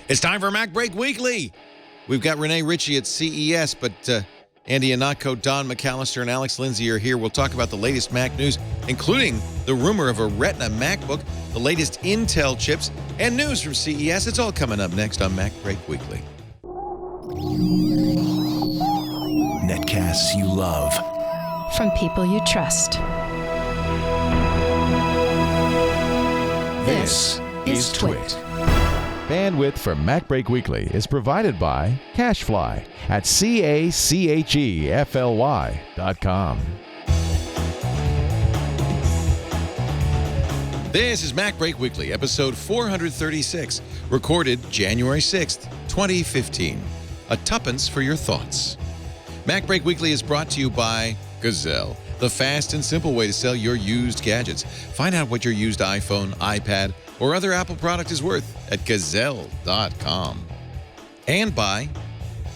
It's time for MacBreak Weekly. We've got Renee Ritchie at CES, but Andy Ihnatko, Don McAllister, and Alex Lindsay are here. We'll talk about the latest Mac news, including the rumor of a Retina MacBook, the latest Intel chips, and news from CES. It's all coming up next on MacBreak Weekly. Netcasts you love. From people you trust. This is Twit. Bandwidth for MacBreak Weekly is provided by CacheFly at CACHEFLY.com. This is MacBreak Weekly, episode 436, recorded January 6th, 2015. A tuppence for your thoughts. MacBreak Weekly is brought to you by Gazelle, the fast and simple way to sell your used gadgets. Find out what your used iPhone, iPad, or other Apple product is worth at Gazelle.com. And by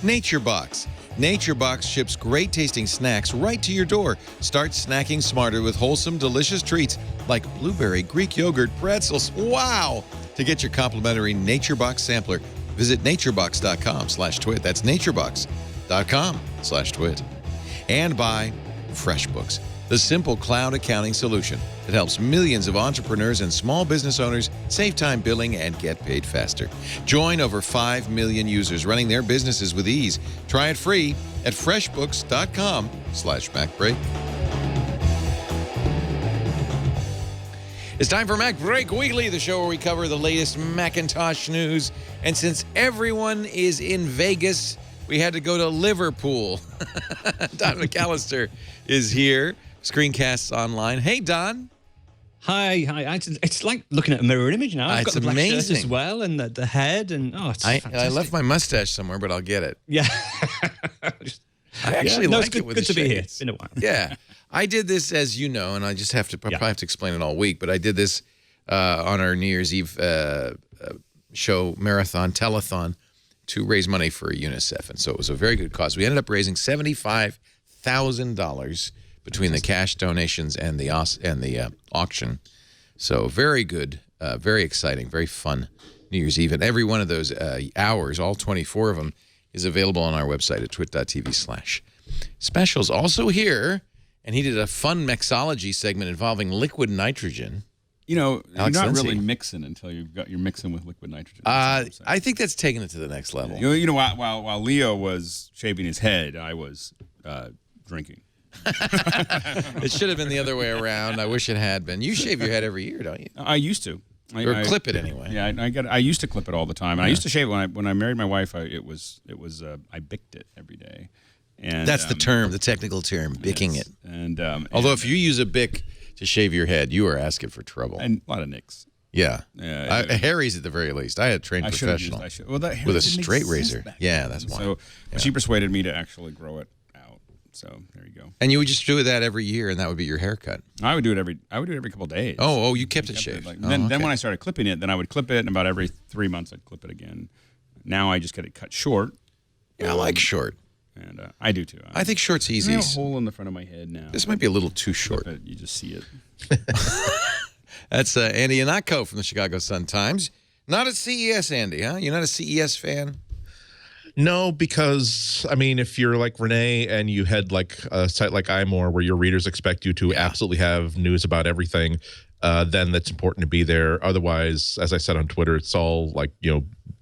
NatureBox. NatureBox ships great-tasting snacks right to your door. Start snacking smarter with wholesome, delicious treats like blueberry, Greek yogurt, pretzels. Wow! To get your complimentary NatureBox sampler, visit naturebox.com/twit. That's naturebox.com/twit. And by FreshBooks, the simple cloud accounting solution that helps millions of entrepreneurs and small business owners save time billing and get paid faster. Join over 5 million users running their businesses with ease. Try it free at freshbooks.com/MacBreak. It's time for MacBreak Weekly, the show where we cover the latest Macintosh news. And since everyone is in Vegas, we had to go to Liverpool. Don McAllister is here. Screencasts online. Hey, Don. Hi. It's like looking at a mirror image now. I've got the black shirt as well, and the head, and it's fantastic. I left my mustache somewhere, but I'll get it. Yeah. I actually like it's good, it with good the to be here. shades. It's been a while. Yeah. I did this, as you know, and I just have to probably have to explain it all week, but I did this on our New Year's Eve show, marathon, telethon, to raise money for UNICEF, and so it was a very good cause. We ended up raising $75,000 between the cash donations and the auction. So very good, very exciting, very fun New Year's Eve. And every one of those hours, all 24 of them, is available on our website at twit.tv/specials. Also here, and he did a fun mixology segment involving liquid nitrogen. You know, Alex you're not Lindsay. really mixing until you're mixing with liquid nitrogen. I think that's taking it to the next level. You know, while Leo was shaving his head, I was drinking. It should have been the other way around. I wish it had been. You shave your head every year, don't you? I used to. Or clip it anyway. Yeah, I used to clip it all the time. And I used to shave it when I married my wife. I bicked it every day. And that's the term, the technical term, bicking it. And although if you use a bick to shave your head, you are asking for trouble. And a lot of nicks. Yeah. Harry's at the very least. I had a trained professional with a straight razor. Yeah, that's why. So she persuaded me to actually grow it out. So there you go. And you would just do that every year, and that would be your haircut. I would do it every couple of days. Oh, you kept it shaved. Then when I started clipping it, then I would clip it, and about every 3 months I'd clip it again. Now I just get it cut short. Yeah, I like short. And I do too. I think short's easy. There's a hole in the front of my head now. This might be a little too short. You just see it. That's Andy Ihnatko from the Chicago Sun-Times. Not at CES, Andy, huh? You're not a CES fan? No, because, I mean, if you're like Renee and you head like a site like iMore where your readers expect you to absolutely have news about everything, then that's important to be there. Otherwise, as I said on Twitter, it's all like,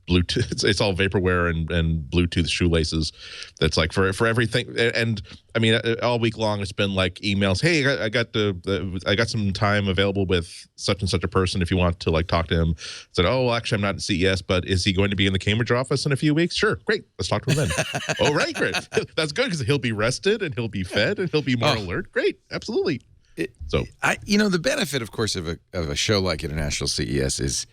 Bluetooth. It's all vaporware and Bluetooth shoelaces. That's like for everything. And I mean, all week long it's been like emails. Hey, I got some time available with such and such a person. If you want to like talk to him, said, oh, well, actually, I'm not at CES, but is he going to be in the Cambridge office in a few weeks? Sure, great. Let's talk to him then. Oh, right, great. That's good because he'll be rested and he'll be fed and he'll be more alert. Great, absolutely. The benefit, of course, of a show like International CES is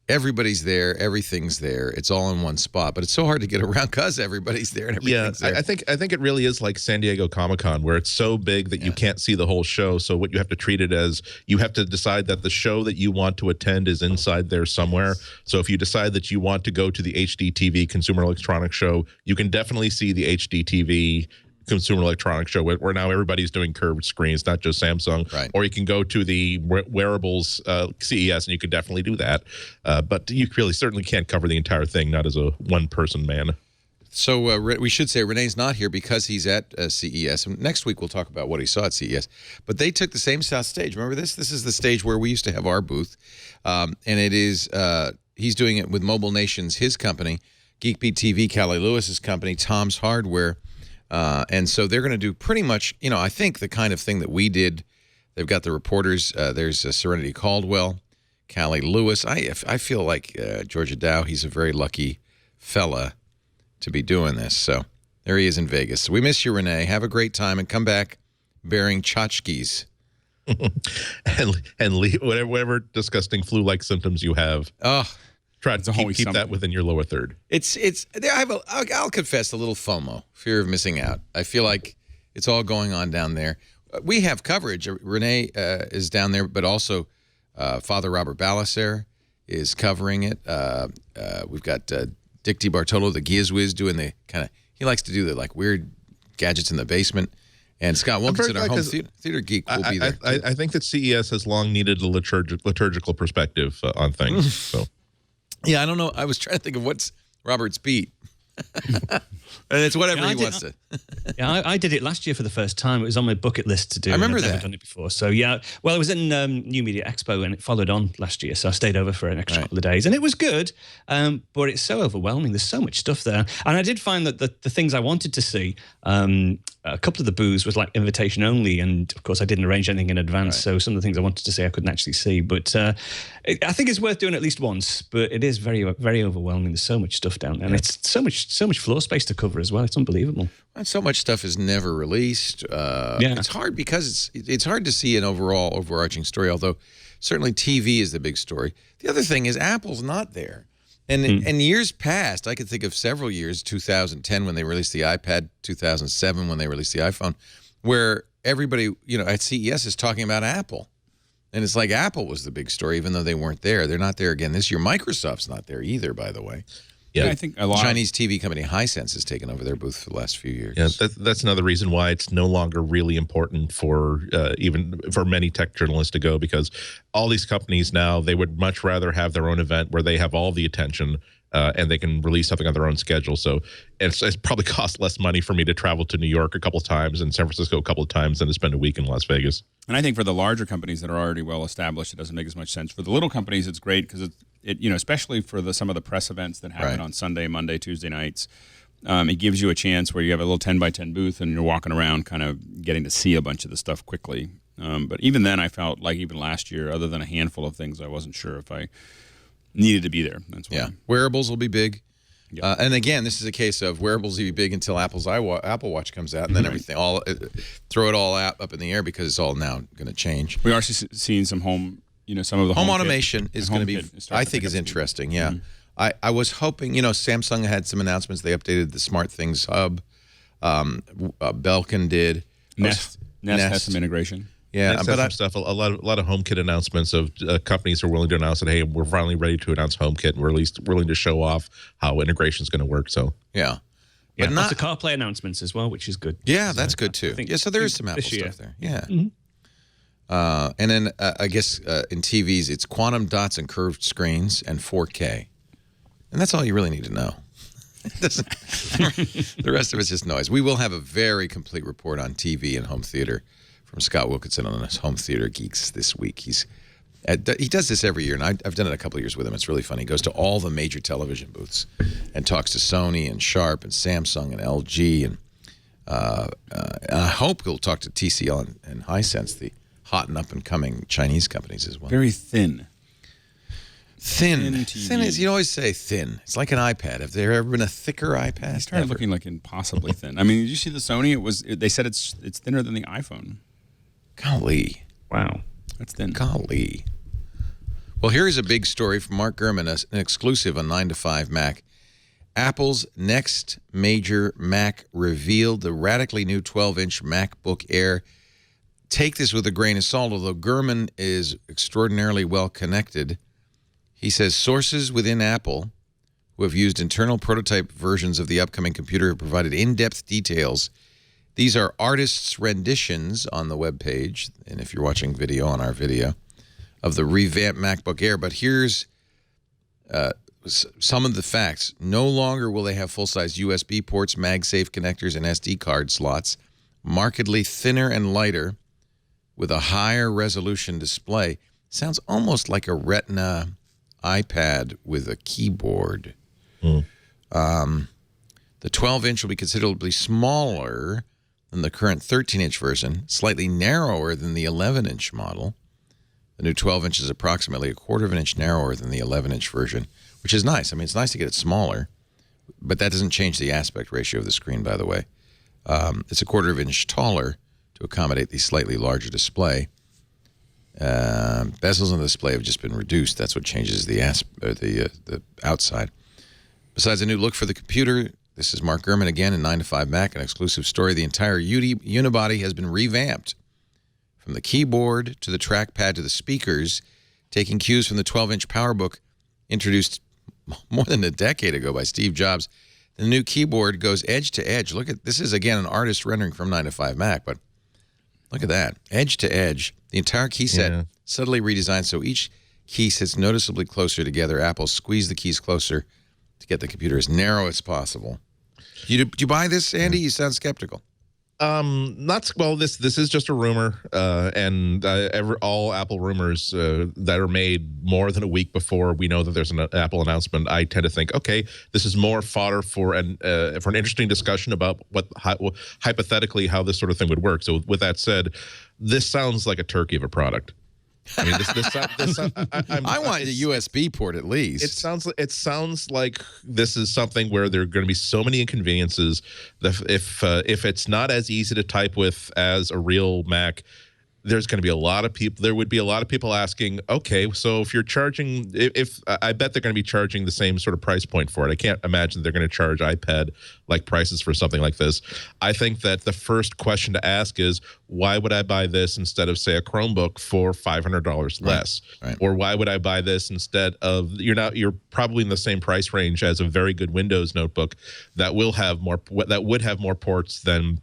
everybody's there, everything's there. It's all in one spot, but it's so hard to get around because everybody's there and everything's there. I think it really is like San Diego Comic-Con, where it's so big that you can't see the whole show. So what you have to treat it as, you have to decide that the show that you want to attend is inside there somewhere. So if you decide that you want to go to the HDTV Consumer Electronics Show, you can definitely see the HDTV Consumer Electronics Show, where now everybody's doing curved screens, not just Samsung. Right. Or you can go to the wearables CES, and you could definitely do that. But you really certainly can't cover the entire thing, not as a one-person man. So we should say Renee's not here because he's at CES. And next week we'll talk about what he saw at CES. But they took the same South stage. Remember this? This is the stage where we used to have our booth. And it is he's doing it with Mobile Nations, his company, Geekbeat TV, Callie Lewis's company, Tom's Hardware. And so they're going to do pretty much, I think the kind of thing that we did. They've got the reporters. There's Serenity Caldwell, Callie Lewis. I feel like Georgia Dow, he's a very lucky fella to be doing this. So there he is in Vegas. So we miss you, Renee. Have a great time and come back bearing tchotchkes. and leave whatever disgusting flu-like symptoms you have. Oh, try to keep that within your lower third. I'll confess a little FOMO, fear of missing out. I feel like it's all going on down there. We have coverage. Renee is down there, but also Father Robert Balaser is covering it. We've got Dick DiBartolo, the Gizwiz, doing the kind of, he likes to do the like weird gadgets in the basement. And Scott Wilkinson, our home theater geek, will be there. I think that CES has long needed a liturgical perspective on things. So, yeah, I don't know. I was trying to think of what's Robert's beat. And it's whatever he wants to. Yeah, I did it last year for the first time. It was on my bucket list to do. I remember I've that. never done it before. So, yeah. Well, I was in New Media Expo and it followed on last year. So I stayed over for an extra couple of days. And it was good, but it's so overwhelming. There's so much stuff there. And I did find that the things I wanted to see, a couple of the booths was like invitation only. And, of course, I didn't arrange anything in advance. Right. So some of the things I wanted to see I couldn't actually see. But I think it's worth doing at least once. But it is very, very overwhelming. There's so much stuff down there. And it's so much floor space to cover as well. It's unbelievable. And so much stuff is never released. It's hard because it's hard to see an overarching story, although certainly TV is the big story. The other thing is Apple's not there. And in years past, I could think of several years, 2010 when they released the iPad, 2007 when they released the iPhone, where everybody, at CES is talking about Apple. And it's like Apple was the big story, even though they weren't there. They're not there again this year. Microsoft's not there either, by the way. Yeah, I think a lot. Chinese TV company Hisense has taken over their booth for the last few years. Yeah, that's another reason why it's no longer really important for even for many tech journalists to go, because all these companies now, they would much rather have their own event where they have all the attention and they can release something on their own schedule. So it's probably cost less money for me to travel to New York a couple of times and San Francisco a couple of times than to spend a week in Las Vegas. And I think for the larger companies that are already well established, it doesn't make as much sense. For the little companies, it's great because especially for some of the press events that happen on Sunday, Monday, Tuesday nights, it gives you a chance where you have a little 10x10 booth and you're walking around kind of getting to see a bunch of the stuff quickly. But even then, I felt like even last year, other than a handful of things, I wasn't sure if I needed to be there. That's why. Yeah, wearables will be big. Yep. And again, this is a case of wearables will be big until Apple Watch comes out, and then everything, throw it all up in the air because it's all now going to change. We are seeing some home, some of the home automation is going to be, I think, is interesting. Yeah, I was hoping, Samsung had some announcements. They updated the SmartThings hub. Belkin did. Nest has some integration. Yeah, but some stuff. A lot of HomeKit announcements of companies who are willing to announce that, hey, we're finally ready to announce HomeKit, and we're at least willing to show off how integration is going to work. So but not the CarPlay announcements as well, which is good. Yeah, that's good too. So there is some Apple stuff there. Yeah. And then I guess in TVs, it's quantum dots and curved screens and 4K, and that's all you really need to know. The rest of it's just noise. We will have a very complete report on TV and home theater from Scott Wilkinson on his Home Theater Geeks this week. He does this every year, and I've done it a couple of years with him. It's really fun. He goes to all the major television booths and talks to Sony and Sharp and Samsung and LG, and I hope he'll talk to TCL and Hisense, the hot and up-and-coming Chinese companies as well. Very thin. Thin is, you always say thin. It's like an iPad. Have there ever been a thicker iPad? It started looking like impossibly thin. I mean, did you see the Sony? They said it's thinner than the iPhone. Golly. Wow. That's thin. Golly. Well, here's a big story from Mark Gurman, an exclusive on 9 to 5 Mac. Apple's next major Mac revealed, the radically new 12-inch MacBook Air. Take this with a grain of salt, although Gurman is extraordinarily well connected. He says sources within Apple who have used internal prototype versions of the upcoming computer have provided in-depth details. These are artists' renditions on the webpage, and if you're watching video, on our video, of the revamped MacBook Air. But here's some of the facts. No longer will they have full-size USB ports, MagSafe connectors, and SD card slots. Markedly thinner and lighter with a higher resolution display. Sounds almost like a Retina iPad with a keyboard. The 12-inch will be considerably smaller than the current 13-inch version, slightly narrower than the 11-inch model. The new 12-inch is approximately a quarter of an inch narrower than the 11-inch version, which is nice. I mean, it's nice to get it smaller, but that doesn't change the aspect ratio of the screen, by the way. It's a quarter of an inch taller to accommodate the slightly larger display. Bezels on the display have just been reduced. That's what changes the outside. Besides a new look for the computer, this is Mark Gurman again in 9 to 5 Mac, an exclusive story. The entire unibody has been revamped. From the keyboard to the trackpad to the speakers, taking cues from the 12-inch PowerBook introduced more than a decade ago by Steve Jobs. The new keyboard goes edge to edge. Look at this is again an artist rendering from 9 to 5 Mac, but look at that. Edge to edge. The entire key set subtly redesigned so each key sits noticeably closer together. Apple squeezed the keys closer to get the computer as narrow as possible. Do you buy this, Andy? You sound skeptical. Not well. This is just a rumor, and all Apple rumors that are made more than a week before we know that there's an Apple announcement. I tend to think, okay, this is more fodder for an interesting discussion about hypothetically how this sort of thing would work. So with that said, this sounds like a turkey of a product. I mean, I want the USB port at least. It sounds like this is something where there are going to be so many inconveniences that if it's not as easy to type with as a real Mac, there's going to be a lot of people. There would be a lot of people asking, okay, so if you're charging, if I bet they're going to be charging the same sort of price point for it. I can't imagine they're going to charge iPad-like prices for something like this. I think that the first question to ask is, why would I buy this instead of, say, a Chromebook for $500 less? Right. Or why would I buy this instead of, you're probably in the same price range as a very good Windows notebook that would have more ports than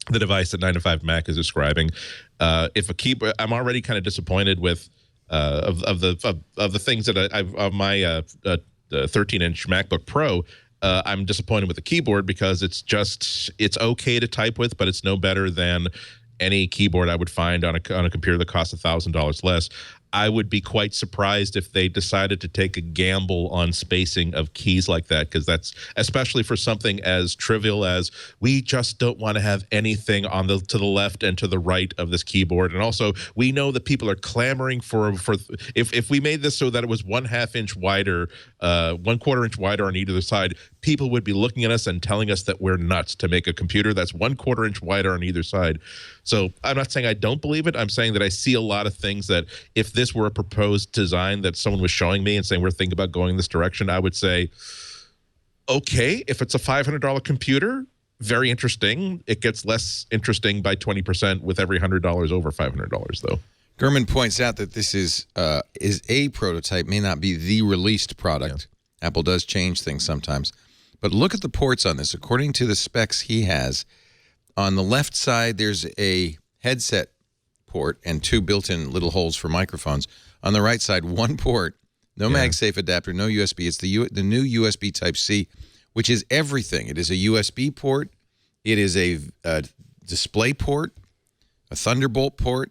the device that 9 to 5 Mac is describing. If a keyboard, I'm already kind of disappointed with of the things that I've of my 13-inch MacBook Pro. I'm disappointed with the keyboard because it's okay to type with, but it's no better than any keyboard I would find on a computer that costs $1,000 less. I would be quite surprised if they decided to take a gamble on spacing of keys like that, because that's especially for something as trivial as we just don't want to have anything on to the left and to the right of this keyboard. And also, we know that people are clamoring for if we made this so that it was 1/2 inch wider, 1/4 inch wider on either side, people would be looking at us and telling us that we're nuts to make a computer that's 1/4 inch wider on either side. So I'm not saying I don't believe it. I'm saying that I see a lot of things that if this were a proposed design that someone was showing me and saying we're thinking about going this direction, I would say, okay, if it's a $500 computer, very interesting. It gets less interesting by 20% with every $100 over $500, though. Gurman points out that this is a prototype, may not be the released product. Yeah. Apple does change things sometimes. But look at the ports on this. According to the specs he has, on the left side, there's a headset port and 2 built-in little holes for microphones. On the right side, 1 port, no MagSafe adapter, no USB. It's the new USB Type-C, which is everything. It is a USB port. It is a display port, a Thunderbolt port,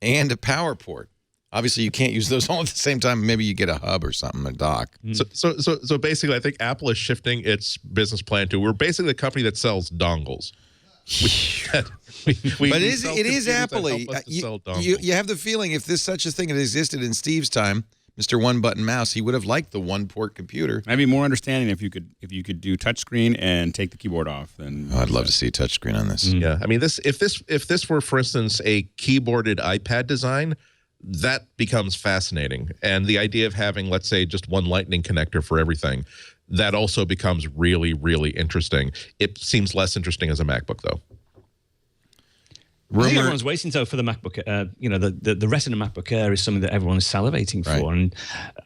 and a power port. Obviously, you can't use those all at the same time. Maybe you get a hub or something, a dock. So basically, I think Apple is shifting its business plan to we're basically a company that sells dongles. But it is Apple. You have the feeling if this such a thing had existed in Steve's time, Mr. One-Button Mouse, he would have liked the 1-port computer. I'd be more understanding if you could do touchscreen and take the keyboard off. Then I'd love to see a touchscreen on this. Yeah, I mean, if this were, for instance, a keyboarded iPad design, that becomes fascinating. And the idea of having, let's say, just one Lightning connector for everything, that also becomes really, really interesting. It seems less interesting as a MacBook, though. I think everyone's waiting though for the MacBook. The Retina MacBook Air is something that everyone is salivating for, and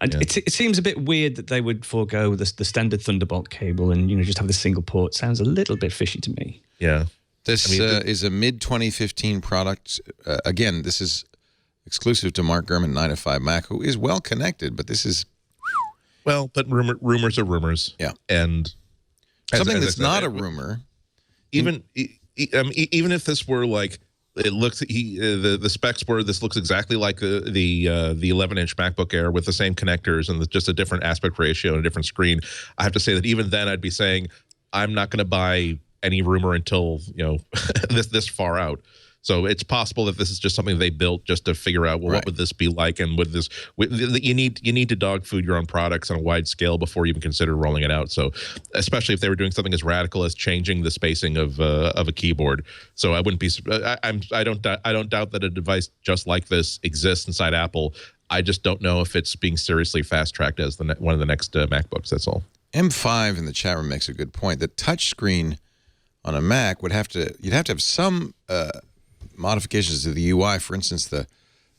it seems a bit weird that they would forego the standard Thunderbolt cable and just have the single port. Sounds a little bit fishy to me. Yeah. This is a mid-2015 product. Again, this is exclusive to Mark Gurman, 9 to 5 Mac, who is well connected, but this is... Well, but rumors are rumors. Yeah. And something that's not a rumor. Even if this were like, it looks, the specs were, this looks exactly like the 11-inch MacBook Air with the same connectors and just a different aspect ratio and a different screen. I have to say that even then I'd be saying I'm not going to buy any rumor until, this far out. So it's possible that this is just something they built just to figure out, well, what would this be like? And you need to dog food your own products on a wide scale before you even consider rolling it out. So especially if they were doing something as radical as changing the spacing of a keyboard. So I wouldn't be, I don't doubt that a device just like this exists inside Apple. I just don't know if it's being seriously fast tracked as one of the next MacBooks. That's all. M5 in the chat room makes a good point. The touchscreen on a Mac you'd have to have some modifications to the UI. For instance, the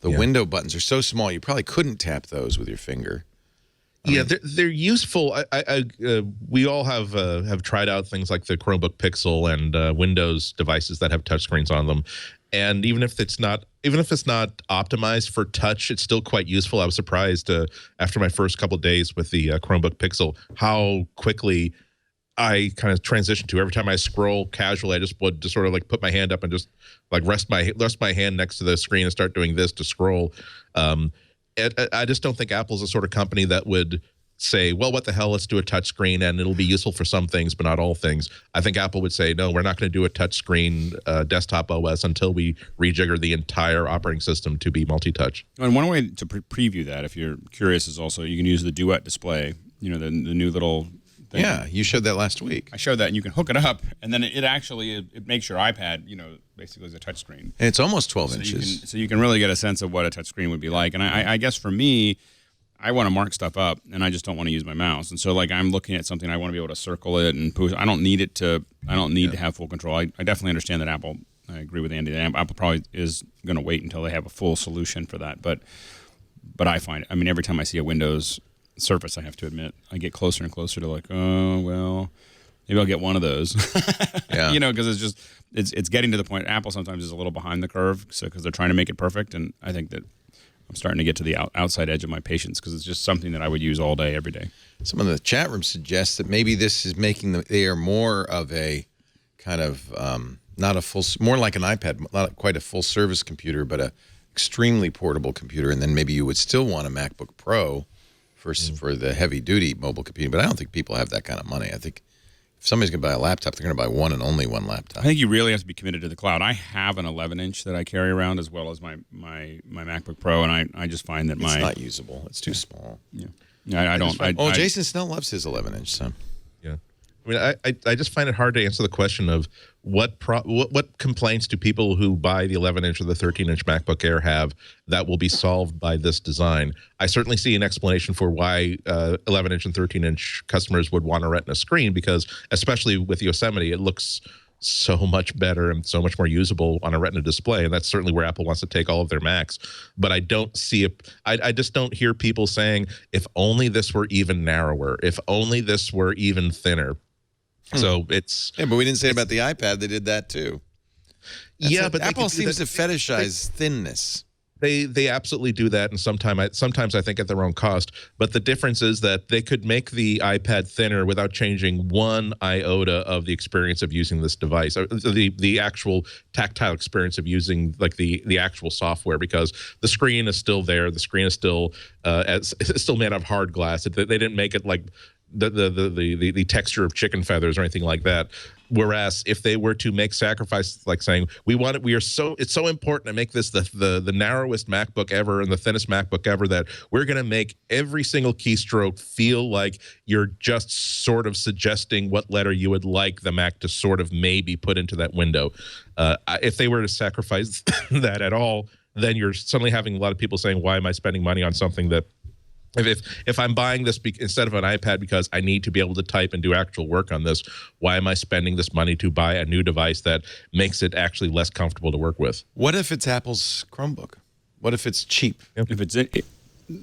window buttons are so small you probably couldn't tap those with your finger. They're useful. We all have tried out things like the Chromebook Pixel and Windows devices that have touchscreens on them. And even if it's not optimized for touch, it's still quite useful. I was surprised after my first couple of days with the Chromebook Pixel how quickly I kind of transitioned to. Every time I scroll casually, I just would just sort of like put my hand up and just like rest my hand next to the screen and start doing this to scroll. I just don't think Apple's the sort of company that would say, well, what the hell, let's do a touch screen and it'll be useful for some things, but not all things. I think Apple would say, no, we're not going to do a touch screen desktop OS until we rejigger the entire operating system to be multi-touch. And one way to preview that, if you're curious, is also you can use the Duet display, the new little thing. Yeah, you showed that last week. I showed that, and you can hook it up, and then it makes your iPad, basically as a touch screen. And it's almost 12 inches. So you can really get a sense of what a touch screen would be like. And I guess for me, I want to mark stuff up, and I just don't want to use my mouse. And so, like, I'm looking at something, I want to be able to circle it and push. I don't need to have full control. I definitely understand that Apple. I agree with Andy. That Apple probably is going to wait until they have a full solution for that. But I find, every time I see a Windows Surface, I have to admit, I get closer and closer to like, oh well, maybe I'll get one of those. Yeah. Because it's getting to the point. Apple sometimes is a little behind the curve, because they're trying to make it perfect, and I think that I'm starting to get to the outside edge of my patience, because it's just something that I would use all day, every day. Someone in the chat room suggests that maybe this is making the Air more of a kind of more like an iPad, not quite a full service computer, but a extremely portable computer, and then maybe you would still want a MacBook Pro for the heavy-duty mobile computing, but I don't think people have that kind of money. I think if somebody's going to buy a laptop, they're going to buy one and only one laptop. I think you really have to be committed to the cloud. I have an 11-inch that I carry around, as well as my MacBook Pro, and I just find that it's not usable. It's too small. Yeah, I don't. Jason Snell loves his 11-inch, so. Yeah. I just find it hard to answer the question of what complaints do people who buy the 11-inch or the 13-inch MacBook Air have that will be solved by this design. I certainly see an explanation for why 11-inch and 13-inch customers would want a Retina screen, because especially with Yosemite, it looks so much better and so much more usable on a Retina display, and that's certainly where Apple wants to take all of their Macs. But I don't see I just don't hear people saying, if only this were even narrower, if only this were even thinner. So it's... Yeah, but we didn't say about the iPad. They did that too. But Apple seems to fetishize thinness. They absolutely do that, and sometimes I think at their own cost. But the difference is that they could make the iPad thinner without changing one iota of the experience of using this device, or the actual tactile experience of using like the actual software, because the screen is still there. The screen is still it's still made of hard glass. They didn't make it like the texture of chicken feathers or anything like that. Whereas if they were to make sacrifices, like saying it's so important to make this the narrowest MacBook ever and the thinnest MacBook ever, that we're going to make every single keystroke feel like you're just sort of suggesting what letter you would like the Mac to sort of maybe put into that window. If they were to sacrifice that at all, then you're suddenly having a lot of people saying, why am I spending money on something that if I'm buying this instead of an iPad because I need to be able to type and do actual work on this, why am I spending this money to buy a new device that makes it actually less comfortable to work with? What if it's Apple's Chromebook? What if it's cheap? If it's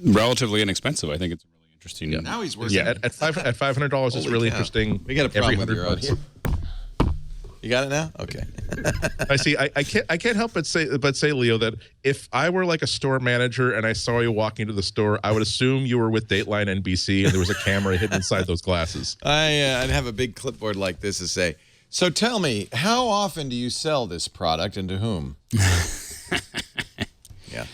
relatively inexpensive, I think it's really interesting. Yeah. Now he's working. Yeah, at $500, it's really interesting. We got a problem with your audio. You got it now? Okay. I see. I can't help but say, Leo, that if I were like a store manager and I saw you walking into the store, I would assume you were with Dateline NBC and there was a camera hidden inside those glasses. I'd have a big clipboard like this to say, so tell me, how often do you sell this product and to whom? Yeah.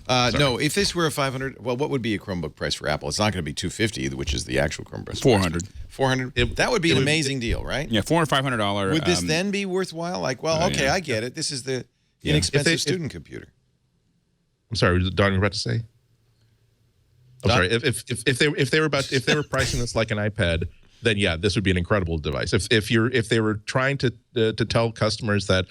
No, if this were a $500, well, what would be a Chromebook price for Apple? It's not going to be $250, which is the actual Chromebook. $400. $400. That would be an amazing deal, right? Yeah, $400 or $500. Would this then be worthwhile? Like, well, okay, I get it. This is the inexpensive student computer. I'm sorry, Don, you were about to say? I'm sorry. If they were pricing this like an iPad, then yeah, this would be an incredible device. If they were trying to tell customers that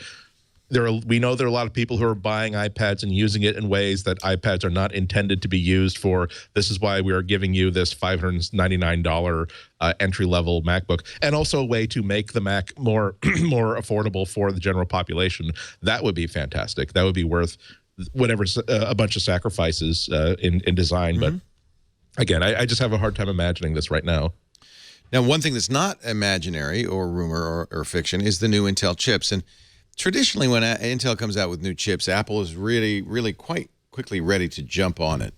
we know there are a lot of people who are buying iPads and using it in ways that iPads are not intended to be used for. This is why we are giving you this $599 entry-level MacBook, and also a way to make the Mac more affordable for the general population. That would be fantastic. That would be worth whatever a bunch of sacrifices in design. But again, I just have a hard time imagining this right now. Now, one thing that's not imaginary or rumor or fiction is the new Intel chips. And traditionally, when Intel comes out with new chips, Apple is really, really quite quickly ready to jump on it.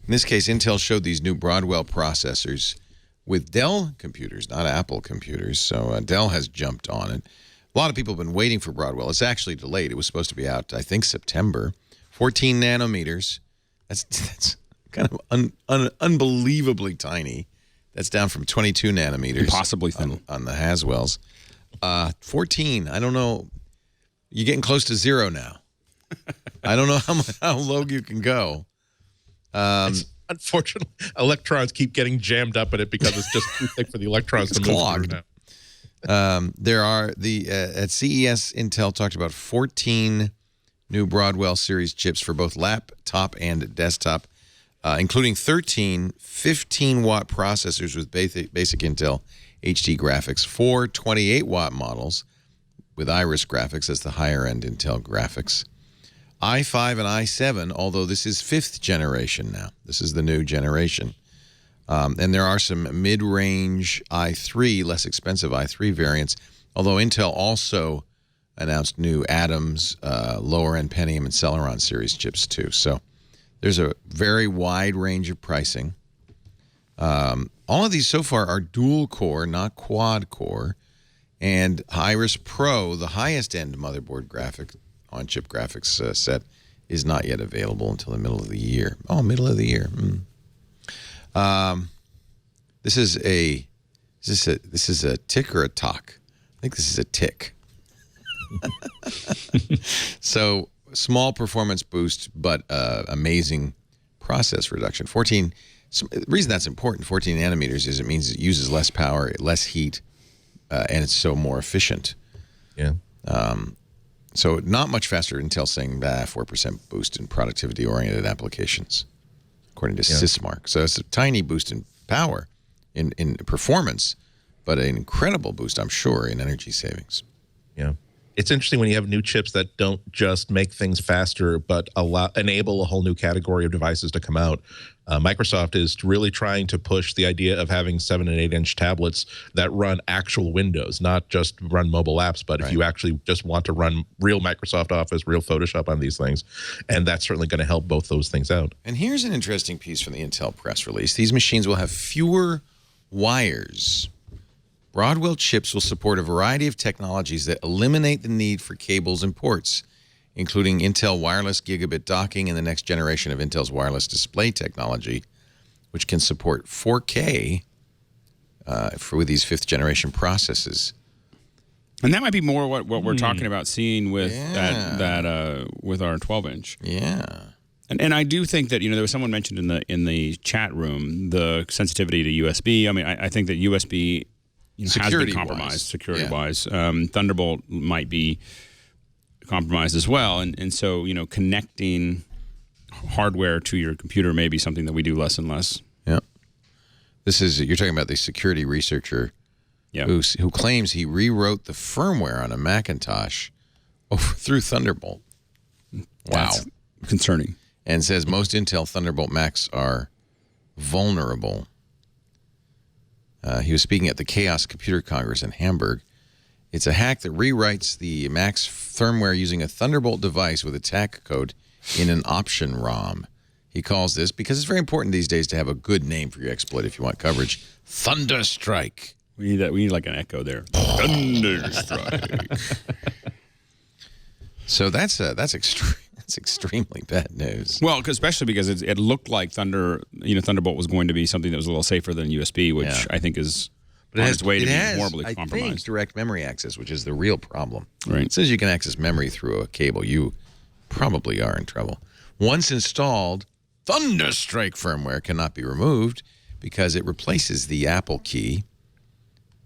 In this case, Intel showed these new Broadwell processors with Dell computers, not Apple computers. So Dell has jumped on it. A lot of people have been waiting for Broadwell. It's actually delayed. It was supposed to be out, I think, September. 14 nanometers. That's kind of unbelievably tiny. That's down from 22 nanometers. Impossibly thin. On the Haswells. 14, I don't know. You're getting close to 0 now. I don't know how low you can go. Unfortunately, electrons keep getting jammed up in it because it's just too thick for the electrons to move clogged. through now. There are at CES, Intel talked about 14 new Broadwell series chips for both laptop and desktop, including 13 15-watt processors with basic Intel HD graphics, 4 28-watt models with Iris graphics as the higher-end Intel graphics. i5 and i7, although this is 5th generation now. This is the new generation. And there are some mid-range i3, less expensive i3 variants, although Intel also announced new Adams, lower-end Pentium, and Celeron series chips, too. So there's a very wide range of pricing. All of these so far are dual-core, not quad-core. And Iris Pro, the highest-end motherboard graphic on-chip graphics set, is not yet available until the middle of the year. Oh, middle of the year. This is a tick or a talk? I think this is a tick. So small performance boost, but amazing process reduction. The reason that's important, 14 nanometers, is it means it uses less power, less heat, and it's so more efficient. Yeah. So not much faster. Intel saying 4% boost in productivity-oriented applications, according to Sysmark. So it's a tiny boost in power, in performance, but an incredible boost, I'm sure, in energy savings. Yeah. It's interesting when you have new chips that don't just make things faster, but enable a whole new category of devices to come out. Microsoft is really trying to push the idea of having 7- and 8-inch tablets that run actual Windows, not just run mobile apps, but if you actually just want to run real Microsoft Office, real Photoshop on these things. And that's certainly going to help both those things out. And here's an interesting piece from the Intel press release. These machines will have fewer wires. Broadwell chips will support a variety of technologies that eliminate the need for cables and ports, including Intel wireless gigabit docking and the next generation of Intel's wireless display technology, which can support 4K with these 5th generation processes. And that might be more what we're talking about seeing with with our 12-inch. Yeah. And I do think that, there was someone mentioned in the chat room the sensitivity to USB. I mean, I think that USB has been compromised security-wise. Thunderbolt might be compromised as well. And so, connecting hardware to your computer may be something that we do less and less. Yeah. You're talking about the security researcher who claims he rewrote the firmware on a Macintosh through Thunderbolt. Wow. That's concerning. And says most Intel Thunderbolt Macs are vulnerable. He was speaking at the Chaos Computer Congress in Hamburg, It's a hack that rewrites the Mac's firmware using a Thunderbolt device with attack code in an option ROM. He calls this, because it's very important these days to have a good name for your exploit if you want coverage, Thunderstrike. We need that. We need like an echo there. Thunderstrike. So that's extremely bad news. Well, especially because it looked like Thunderbolt was going to be something that was a little safer than USB, which I think is on its way to being horribly I compromised. think direct memory access, which is the real problem. Right. It says you can access memory through a cable. You probably are in trouble. Once installed, Thunderstrike firmware cannot be removed because it replaces the Apple key,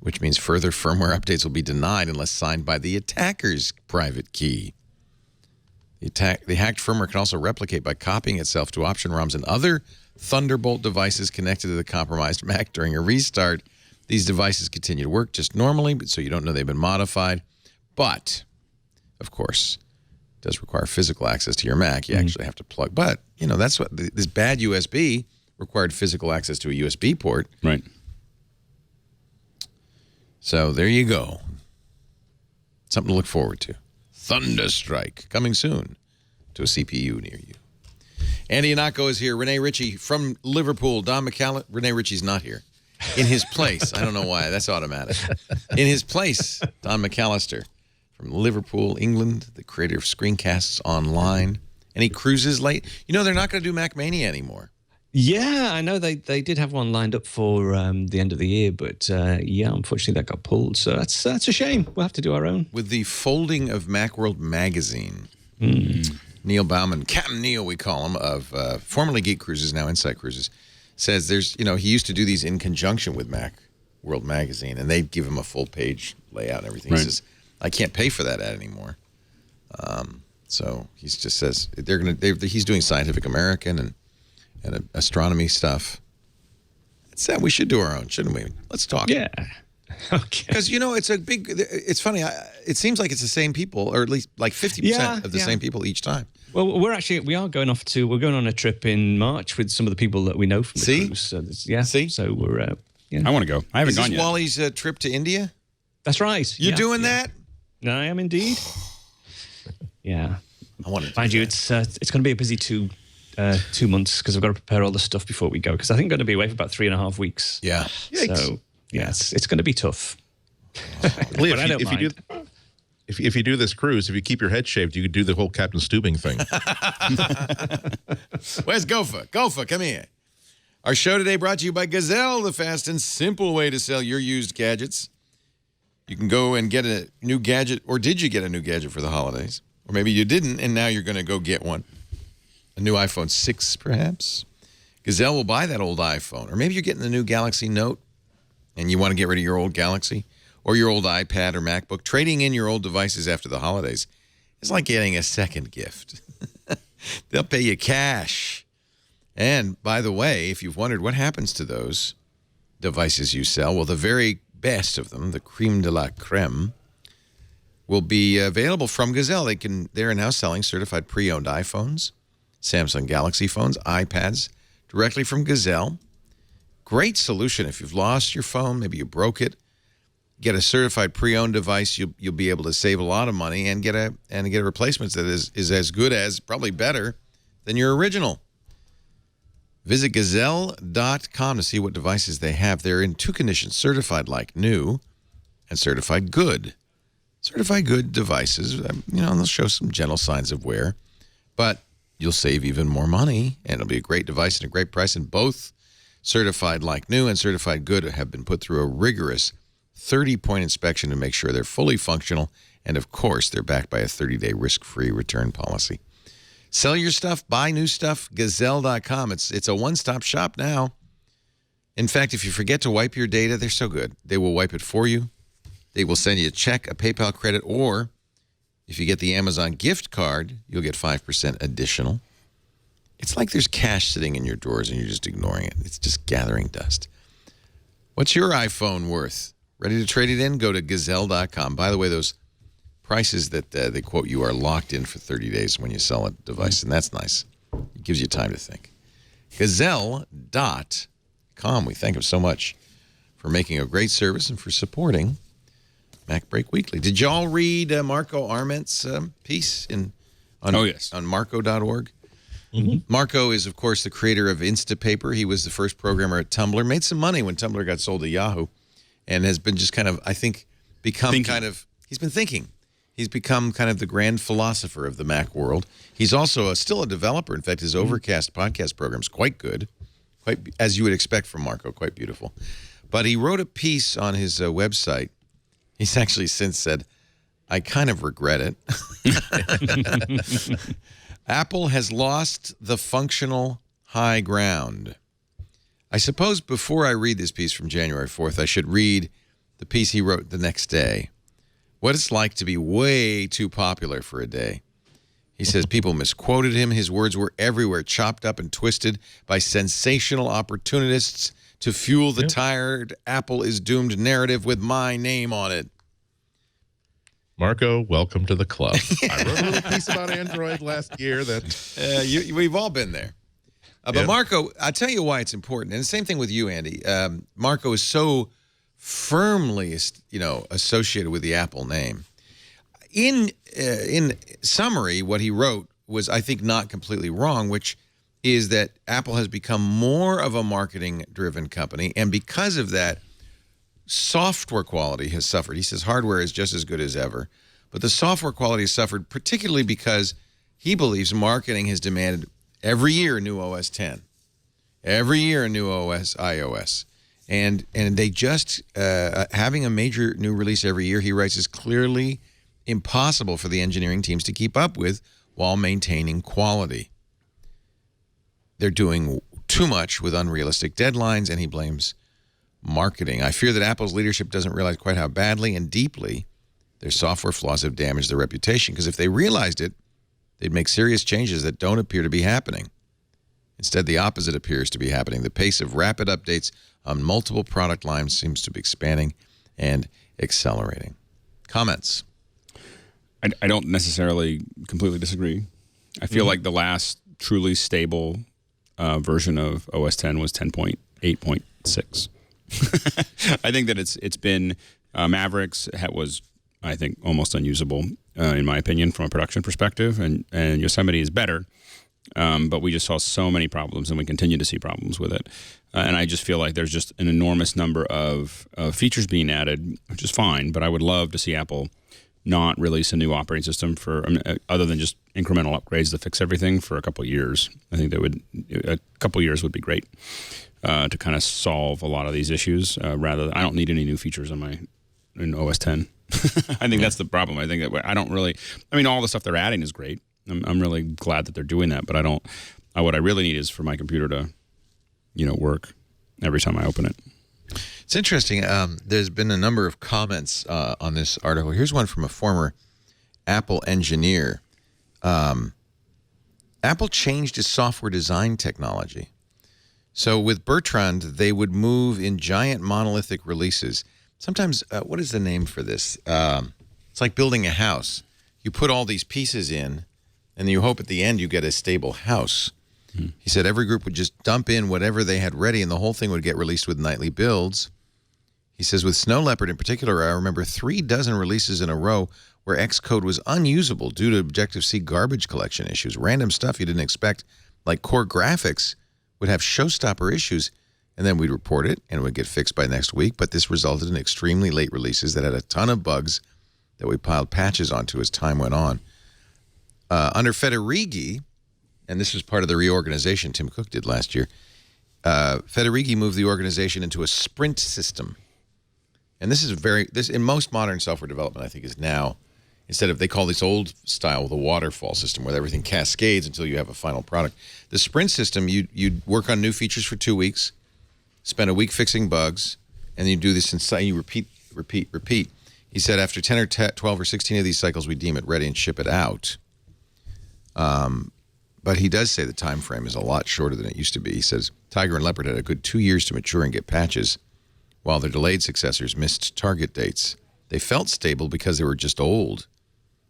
which means further firmware updates will be denied unless signed by the attacker's private key. The hacked firmware can also replicate by copying itself to option ROMs and other Thunderbolt devices connected to the compromised Mac during a restart. These devices continue to work just normally, so you don't know they've been modified. But, of course, it does require physical access to your Mac. You actually have to plug. But, that's what this bad USB required physical access to a USB port. Right. So there you go. Something to look forward to. Thunderstrike, coming soon to a CPU near you. Andy Ihnatko is here. Renee Ritchie from Liverpool. Don McAllister. Renee Ritchie's not here. In his place. I don't know why. That's automatic. In his place, Don McAllister from Liverpool, England, the creator of Screencasts Online. And he cruises late. They're not going to do Mac Mania anymore. Yeah, I know they did have one lined up for the end of the year, but unfortunately that got pulled. So that's a shame. We'll have to do our own. With the folding of Macworld magazine, Neil Bauman, Captain Neil we call him, of formerly Geek Cruises, now Insight Cruises, says there's, he used to do these in conjunction with Macworld magazine, and they'd give him a full page layout and everything. Right. He says, I can't pay for that ad anymore. So he just says he's doing Scientific American and astronomy stuff. We should do our own, shouldn't we? Let's talk. Yeah. Okay. Because, it's funny. It seems like it's the same people, or at least like 50% of the same people each time. Well, we are going on a trip in March with some of the people that we know from the cruise. So so we're, I want to go. I haven't gone yet. Is this Wally's trip to India? That's right. You're doing that? I am indeed. Yeah. I want to mind you, it's going to be a busy 2 months because I've got to prepare all the stuff before we go, because I think I'm going to be away for about 3.5 weeks. Yeah. So it's going to be tough. Lee, if you do this cruise, if you keep your head shaved, you could do the whole Captain Stubing thing. Where's Gopher? Gopher, come here. Our show today brought to you by Gazelle, the fast and simple way to sell your used gadgets. You can go and get a new gadget, or did you get a new gadget for the holidays? Or maybe you didn't, and now you're going to go get one. A new iPhone 6, perhaps? Gazelle will buy that old iPhone. Or maybe you're getting the new Galaxy Note, and you want to get rid of your old Galaxy, or your old iPad or MacBook. Trading in your old devices after the holidays is like getting a second gift. They'll pay you cash. And, by the way, if you've wondered what happens to those devices you sell, well, the very best of them, the creme de la creme, will be available from Gazelle. They're now selling certified pre-owned iPhones, Samsung Galaxy phones, iPads, directly from Gazelle. Great solution. If you've lost your phone, maybe you broke it, get a certified pre-owned device, you'll be able to save a lot of money and get a replacement that is as good as, probably better, than your original. Visit Gazelle.com to see what devices they have. They're in 2 conditions: certified like new and certified good. Certified good devices, they'll show some gentle signs of wear, but you'll save even more money, and it'll be a great device and a great price. And both certified like new and certified good have been put through a rigorous 30-point inspection to make sure they're fully functional. And, of course, they're backed by a 30-day risk-free return policy. Sell your stuff, buy new stuff, Gazelle.com. It's a one-stop shop now. In fact, if you forget to wipe your data, they're so good. They will wipe it for you. They will send you a check, a PayPal credit, or if you get the Amazon gift card, you'll get 5% additional. It's like there's cash sitting in your drawers and you're just ignoring it. It's just gathering dust. What's your iPhone worth? Ready to trade it in? Go to Gazelle.com. By the way, those prices that they quote you are locked in for 30 days when you sell a device, and that's nice. It gives you time to think. Gazelle.com. We thank them so much for making a great service and for supporting MacBreak Weekly. Did y'all read Marco Arment's piece on Marco.org? Marco is, of course, the creator of Instapaper. He was the first programmer at Tumblr. Made some money when Tumblr got sold to Yahoo, and has been just kind of, I think, become he's been thinking. He's become kind of the grand philosopher of the Mac world. He's also still a developer. In fact, his Overcast podcast program is quite good, quite as you would expect from Marco, quite beautiful. But he wrote a piece on his website. He's actually since said, I kind of regret it. Apple has lost the functional high ground. I suppose before I read this piece from January 4th, I should read the piece he wrote the next day. What it's like to be way too popular for a day. He says people misquoted him. His words were everywhere, chopped up and twisted by sensational opportunists to fuel the tired Apple is doomed narrative with my name on it. Marco, welcome to the club. I wrote a little piece about Android last year that... we've all been there. But Marco, I'll tell you why it's important. And the same thing with you, Andy. Marco is so firmly, associated with the Apple name. In summary, what he wrote was, I think, not completely wrong, which is that Apple has become more of a marketing-driven company, and because of that, software quality has suffered. He says hardware is just as good as ever, but the software quality has suffered particularly because he believes marketing has demanded every year a new OS X, every year a new iOS. And they just, having a major new release every year, he writes, is clearly impossible for the engineering teams to keep up with while maintaining quality. They're doing too much with unrealistic deadlines, and he blames marketing. I fear that Apple's leadership doesn't realize quite how badly and deeply their software flaws have damaged their reputation, because if they realized it, they'd make serious changes that don't appear to be happening. Instead, the opposite appears to be happening. The pace of rapid updates on multiple product lines seems to be expanding and accelerating. Comments? I don't necessarily completely disagree. I feel like the last truly stable version of OS X was 10.8.6. I think that it's been Mavericks was, I think, almost unusable in my opinion from a production perspective, and Yosemite is better. But we just saw so many problems, and we continue to see problems with it. And I just feel like there's just an enormous number of features being added, which is fine. But I would love to see Apple not release a new operating system other than just incremental upgrades to fix everything for a couple of years. I think a couple of years would be great to kind of solve a lot of these issues. I don't need any new features in OS X. I think that's the problem. I think that all the stuff they're adding is great. I'm really glad that they're doing that, but what I really need is for my computer to, work every time I open it. It's interesting. There's been a number of comments on this article. Here's one from a former Apple engineer. Apple changed its software design technology. So with Bertrand, they would move in giant monolithic releases. Sometimes, what is the name for this? It's like building a house. You put all these pieces in, and you hope at the end you get a stable house. He said every group would just dump in whatever they had ready, and the whole thing would get released with nightly builds. He says with Snow Leopard in particular, I remember 36 releases in a row where Xcode was unusable due to Objective-C garbage collection issues. Random stuff you didn't expect, like core graphics, would have showstopper issues, and then we'd report it, and it would get fixed by next week. But this resulted in extremely late releases that had a ton of bugs that we piled patches onto as time went on. Under Federighi, and this was part of the reorganization Tim Cook did last year, Federighi moved the organization into a sprint system. And this is in most modern software development, I think, is now, instead of, they call this old style the waterfall system, where everything cascades until you have a final product. The sprint system, you'd work on new features for 2 weeks, spend a week fixing bugs, and then you do this inside, you repeat. He said after 10 or 12 or 16 of these cycles, we deem it ready and ship it out. But he does say the time frame is a lot shorter than it used to be. He says Tiger and Leopard had a good 2 years to mature and get patches, while their delayed successors missed target dates. They felt stable because they were just old,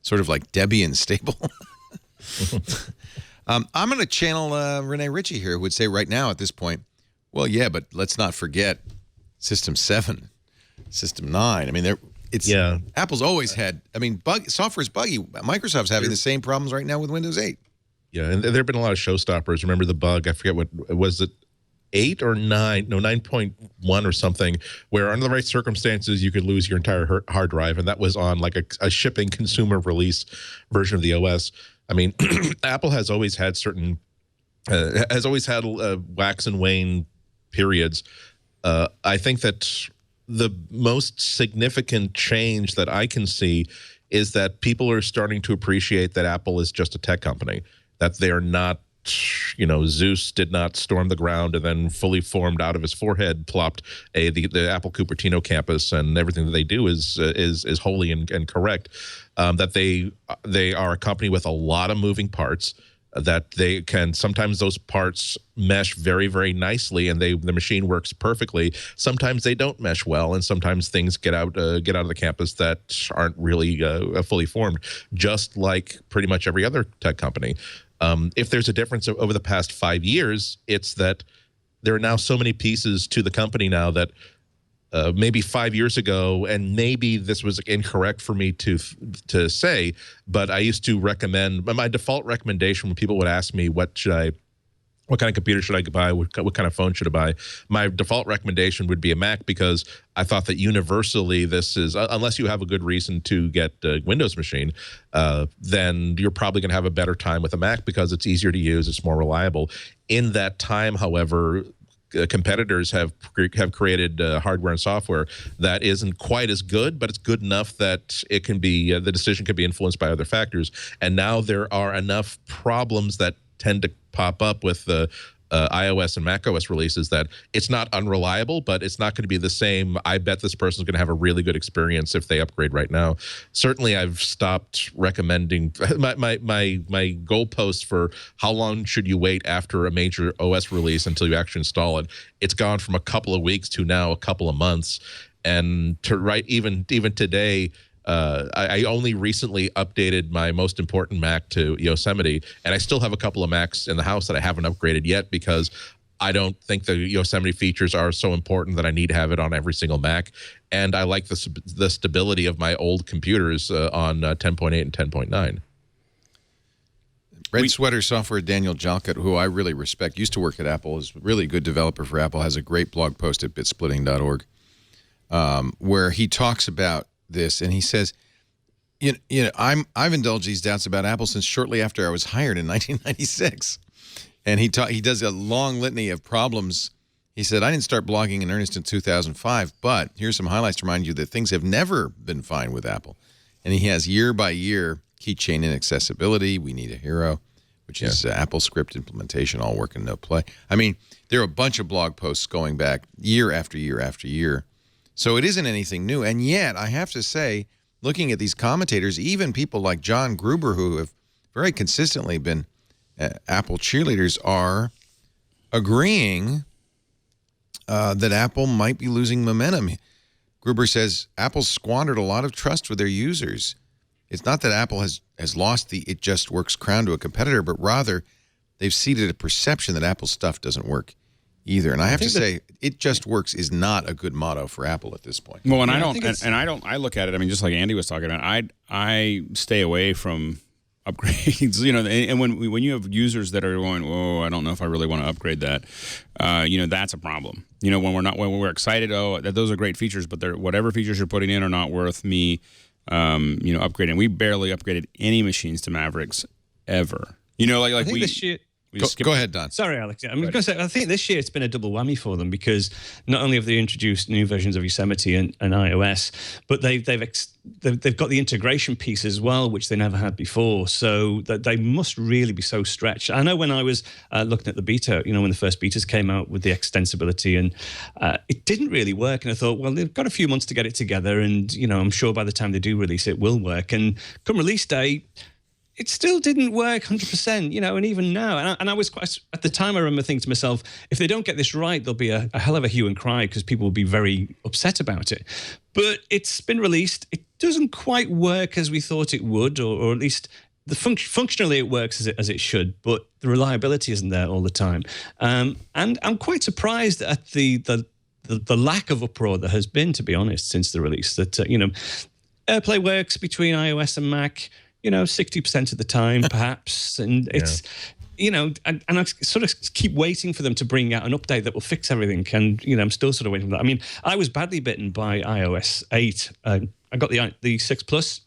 sort of like Debian stable. I'm going to channel Rene Ritchie here, who would say right now at this point, well, yeah, but let's not forget System 7, System 9. I mean, it's Apple's always had. I mean, software's buggy. Microsoft's having the same problems right now with Windows 8. Yeah, and there have been a lot of showstoppers. Remember the bug? I forget what was it. 8 or 9, no 9.1 or something, where under the right circumstances you could lose your entire hard drive, and that was on like a shipping consumer release version of the OS. I mean, Apple has always had certain, wax and wane periods. I think that the most significant change that I can see is that people are starting to appreciate that Apple is just a tech company, that they're not, Zeus did not storm the ground and then fully formed out of his forehead plopped the Apple Cupertino campus, and everything that they do is holy and correct. That they are a company with a lot of moving parts, that they can sometimes those parts mesh very, very nicely, and the machine works perfectly. Sometimes they don't mesh well, and sometimes things get out of the campus that aren't really fully formed. Just like pretty much every other tech company. If there's a difference over the past 5 years, it's that there are now so many pieces to the company now that maybe 5 years ago, and maybe this was incorrect for me to say, but I used to recommend, my default recommendation when people would ask me what kind of computer should I buy, what kind of phone should I buy, my default recommendation would be a Mac, because I thought that universally this is, unless you have a good reason to get a Windows machine, then you're probably going to have a better time with a Mac because it's easier to use, it's more reliable. In that time, however, competitors have created hardware and software that isn't quite as good, but it's good enough that it can be the decision can be influenced by other factors. And now there are enough problems that tend to pop up with the iOS and macOS releases that it's not unreliable, but it's not going to be the same. I bet this person's going to have a really good experience if they upgrade right now. Certainly, I've stopped recommending my goalpost for how long should you wait after a major OS release until you actually install it. It's gone from a couple of weeks to now a couple of months, and even today. I only recently updated my most important Mac to Yosemite, and I still have a couple of Macs in the house that I haven't upgraded yet because I don't think the Yosemite features are so important that I need to have it on every single Mac. And I like the stability of my old computers on 10.8 and 10.9. Red Sweater Software Daniel Jalkut, who I really respect, used to work at Apple, is a really good developer for Apple, has a great blog post at bitsplitting.org where he talks about this, and he says, I've indulged these doubts about Apple since shortly after I was hired in 1996, and he does a long litany of problems. He said, I didn't start blogging in earnest in 2005, but here's some highlights to remind you that things have never been fine with Apple. And he has year by year keychain inaccessibility. We need a hero, which is Apple script implementation, all work and no play. I mean, there are a bunch of blog posts going back year after year after year. So it isn't anything new. And yet, I have to say, looking at these commentators, even people like John Gruber, who have very consistently been Apple cheerleaders, are agreeing that Apple might be losing momentum. Gruber says, Apple squandered a lot of trust with their users. It's not that Apple has lost the it just works crown to a competitor, but rather they've seeded a perception that Apple's stuff doesn't work either. And I have to say, it just works is not a good motto for Apple at this point. Well, and I look at it, I mean, just like Andy was talking about, I stay away from upgrades, and when you have users that are going, oh, I don't know if I really want to upgrade that, that's a problem. When we're excited, that those are great features, but whatever features you're putting in are not worth me, upgrading. We barely upgraded any machines to Mavericks ever. I think this year. Go ahead, Don. Sorry, Alex. I'm going to say, I think this year it's been a double whammy for them because not only have they introduced new versions of Yosemite and iOS, but they've got the integration piece as well, which they never had before. So that they must really be so stretched. I know when I was looking at the beta, when the first betas came out with the extensibility, and it didn't really work. And I thought, well, they've got a few months to get it together, and I'm sure by the time they do release it, will work. And come release day, it still didn't work 100%, and even now. And I was quite, at the time, I remember thinking to myself, if they don't get this right, there'll be a hell of a hue and cry because people will be very upset about it. But it's been released. It doesn't quite work as we thought it would, or at least functionally it works as it should, but the reliability isn't there all the time. And I'm quite surprised at the the lack of uproar there has been, to be honest, since the release. That AirPlay works between iOS and Mac, 60% of the time, perhaps, and it's. And I sort of keep waiting for them to bring out an update that will fix everything. And, I'm still sort of waiting for that. I mean, I was badly bitten by iOS 8. I got the 6 Plus,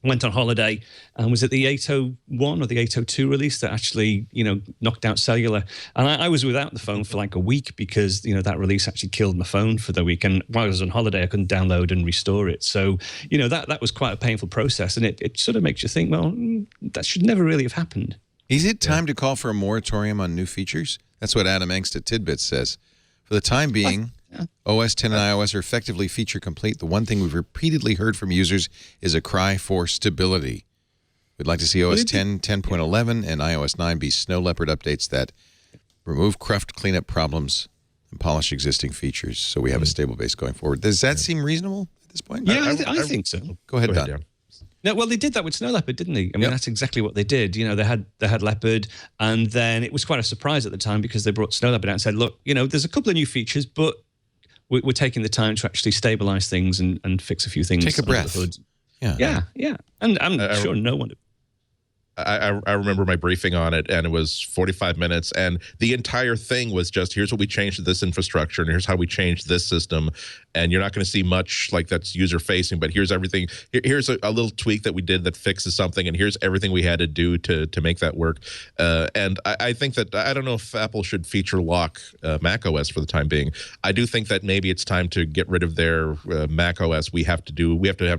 went on holiday, and was at the 801 or the 802 release that actually, knocked out cellular. And I was without the phone for like a week because, that release actually killed my phone for the week. And while I was on holiday, I couldn't download and restore it. So, that was quite a painful process. And it sort of makes you think, well, that should never really have happened. Is it time to call for a moratorium on new features? That's what Adam Engst at Tidbits says. For the time being, OS 10 and iOS are effectively feature complete. The one thing we've repeatedly heard from users is a cry for stability. We'd like to see OS 10, 10.11, and iOS 9 be Snow Leopard updates that remove cruft cleanup problems and polish existing features so we have a stable base going forward. Does that seem reasonable at this point? Yeah, I think so. Go ahead, Don. No, well, they did that with Snow Leopard, didn't they? I mean, that's exactly what they did. They had Leopard, and then it was quite a surprise at the time because they brought Snow Leopard out and said, look, there's a couple of new features, but we're taking the time to actually stabilize things and fix a few things. Take a breath. Yeah. And I'm sure no one... I remember my briefing on it, and it was 45 minutes, and the entire thing was just, here's what we changed to this infrastructure, and here's how we changed this system, and you're not going to see much like that's user-facing, but here's everything. Here's a little tweak that we did that fixes something, and here's everything we had to do to make that work. And I think that, I don't know if Apple should feature lock macOS for the time being. I do think that maybe it's time to get rid of their macOS. We have to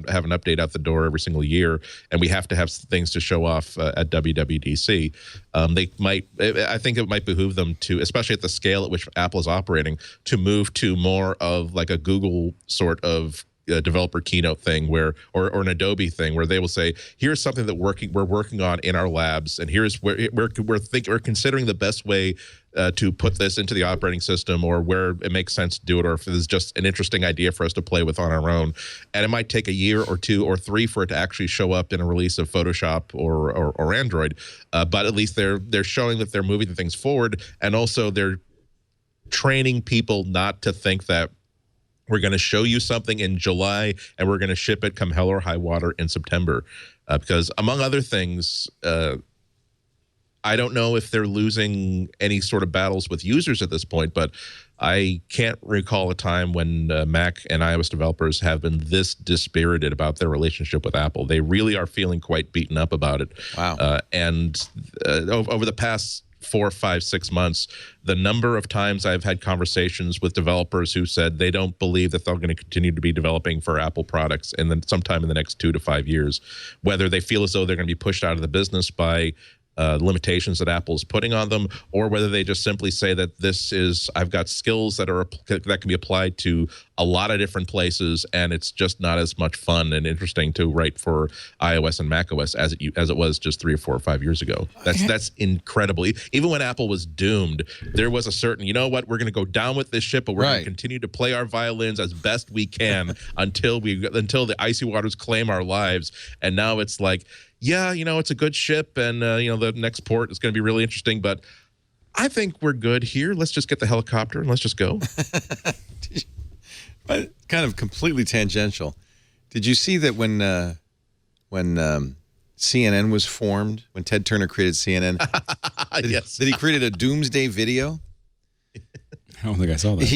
have an update out the door every single year, and we have to have things to show off at WWDC. I think it might behoove them to, especially at the scale at which Apple is operating, to move to more of like a Google sort of developer keynote thing or an Adobe thing where they will say, here's something that we're working on in our labs, and here's where we're considering the best way to put this into the operating system, or where it makes sense to do it, or if it's just an interesting idea for us to play with on our own. And it might take a year or 2 or 3 for it to actually show up in a release of Photoshop or Android. But at least they're showing that they're moving the things forward, and also they're training people not to think that we're going to show you something in July and we're going to ship it come hell or high water in September. Because among other things, I don't know if they're losing any sort of battles with users at this point, but I can't recall a time when Mac and iOS developers have been this dispirited about their relationship with Apple. They really are feeling quite beaten up about it. Wow. And over the past 4, 5, 6 months, the number of times I've had conversations with developers who said they don't believe that they're going to continue to be developing for Apple products and then sometime in the next 2 to 5 years, whether they feel as though they're going to be pushed out of the business by limitations that Apple is putting on them, or whether they just simply say that I've got skills that can be applied to a lot of different places, and it's just not as much fun and interesting to write for iOS and macOS as it was just 3 or 4 or 5 years ago. That's incredible. Even when Apple was doomed, there was a certain, we're going to go down with this ship, but we're going to continue to play our violins as best we can until the icy waters claim our lives. And now it's like, yeah, it's a good ship, and the next port is going to be really interesting, but I think we're good here. Let's just get the helicopter and let's just go. But kind of completely tangential. Did you see that when CNN was formed, when Ted Turner created CNN, yes, that he created a doomsday video? I don't think I saw that.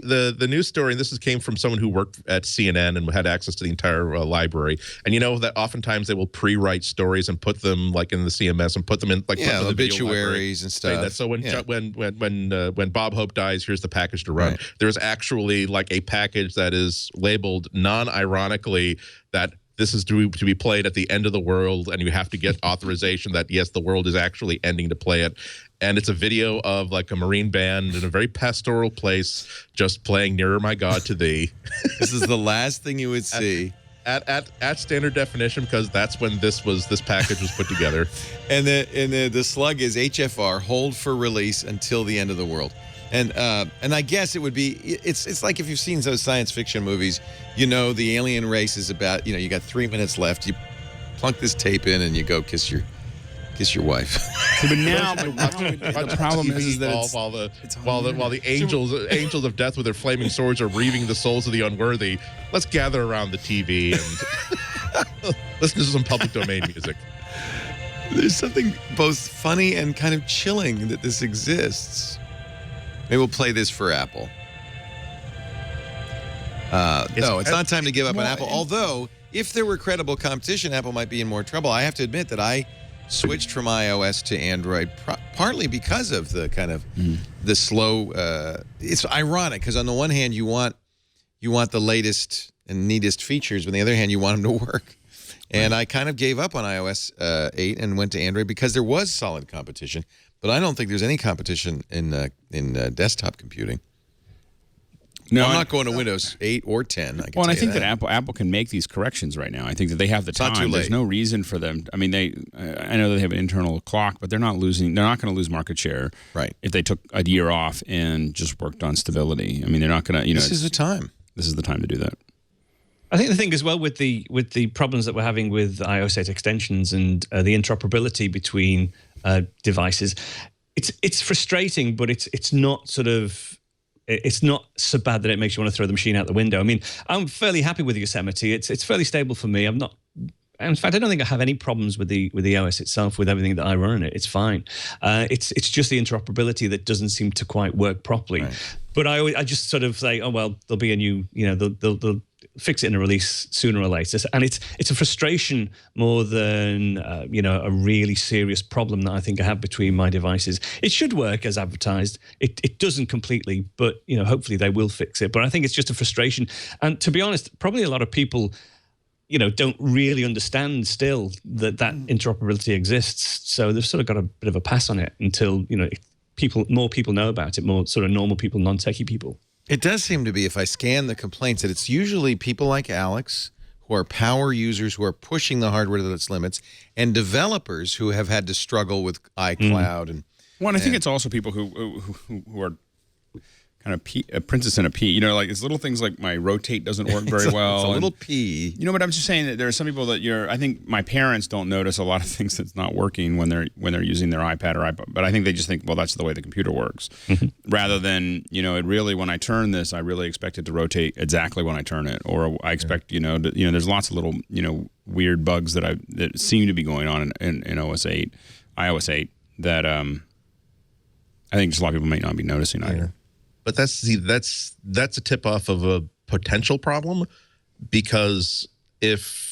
The news story, and this came from someone who worked at CNN and had access to the entire library. And that oftentimes they will pre-write stories and put them like in the CMS and put them in like obituaries and stuff. So when Bob Hope dies, here's the package to run. Right. There's actually like a package that is labeled non-ironically that this is to be played at the end of the world, and you have to get authorization that, yes, the world is actually ending to play it. And it's a video of like a Marine band in a very pastoral place just playing Nearer My God to Thee. This is the last thing you would see. At standard definition, because that's when this package was put together. And the slug is HFR, hold for release until the end of the world. And I guess it would be, it's like if you've seen those science fiction movies, the alien race is about, you got 3 minutes left. You plunk this tape in and you go kiss your Kiss your wife. But now the problem is that while the angels of death with their flaming swords are reaving the souls of the unworthy, let's gather around the TV and listen to some public domain music. There's something both funny and kind of chilling that this exists. Maybe we'll play this for Apple. No, it's not time to give up on Apple. Although, if there were credible competition, Apple might be in more trouble. I have to admit that I switched from iOS to Android partly because of the kind of the slow. It's ironic because on the one hand you want the latest and neatest features, but on the other hand you want them to work. And I kind of gave up on iOS 8 and went to Android because there was solid competition. But I don't think there's any competition in desktop computing. No, I'm not going to Windows 8 or 10. I think that Apple can make these corrections right now. I think that they have the time. Not too late. There's no reason for them. I mean, I know they have an internal clock, but they're not losing. They're not going to lose market share. Right. If they took a year off and just worked on stability, I mean, they're not going to. This is the time. This is the time to do that. I think the thing as well with the problems that we're having with iOS 8 extensions and the interoperability between devices, it's frustrating, but it's not sort of. It's not so bad that it makes you want to throw the machine out the window. I mean, I'm fairly happy with Yosemite. It's fairly stable for me. I'm not. In fact, I don't think I have any problems with the OS itself, with everything that I run on it. It's fine. It's just the interoperability that doesn't seem to quite work properly. Right. But I just sort of say, oh well, there'll be a new, they'll fix it in a release sooner or later. And it's a frustration more than a really serious problem that I think I have between my devices. It should work as advertised. It doesn't completely, but hopefully they will fix it. But I think it's just a frustration. And to be honest, probably a lot of people don't really understand still that interoperability exists. So they've sort of got a bit of a pass on it until more people know about it, more sort of normal people, non-techie people. It does seem to be, if I scan the complaints, that it's usually people like Alex who are power users who are pushing the hardware to its limits, and developers who have had to struggle with iCloud. And I think it's also people who are kind of a princess and a pea. Like it's little things like my rotate doesn't work very well. It's a little pea. But I'm just saying that there are some people that I think my parents don't notice a lot of things that's not working when they're using their iPad or iPod. But I think they just think, well, that's the way the computer works. Rather than, it really, when I turn this, I really expect it to rotate exactly when I turn it. Or I expect, there's lots of little, weird bugs that seem to be going on in iOS 8, that I think just a lot of people might not be noticing either. But that's a tip off of a potential problem, because if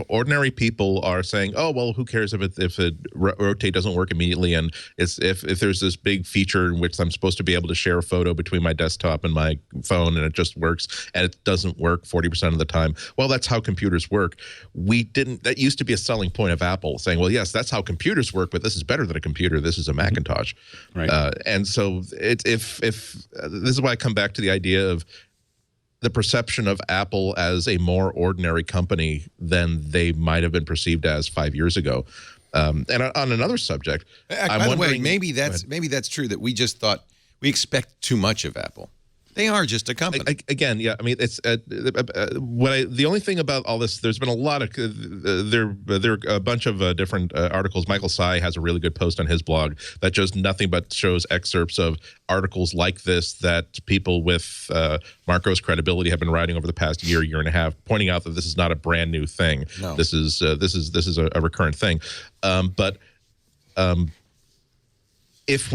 ordinary people are saying, oh well, who cares if it rotate doesn't work immediately, and if there's this big feature in which I'm supposed to be able to share a photo between my desktop and my phone and it just works, and it doesn't work 40% of the time. Well, that's how computers work. That used to be a selling point of Apple, saying, well, yes, that's how computers work, but this is better than a computer. This is a Macintosh. Right. And so if this is why I come back to the idea of the perception of Apple as a more ordinary company than they might have been perceived as 5 years ago. And on another subject, by the way, maybe that's true, that we just thought we expect too much of Apple. They are just a company. Again, yeah. I mean, it's the only thing about all this. There's been a lot of there are a bunch of different articles. Michael Tsai has a really good post on his blog that shows excerpts of articles like this that people with Marco's credibility have been writing over the past year and a half, pointing out that this is not a brand new thing. No. This is a recurrent thing, but. If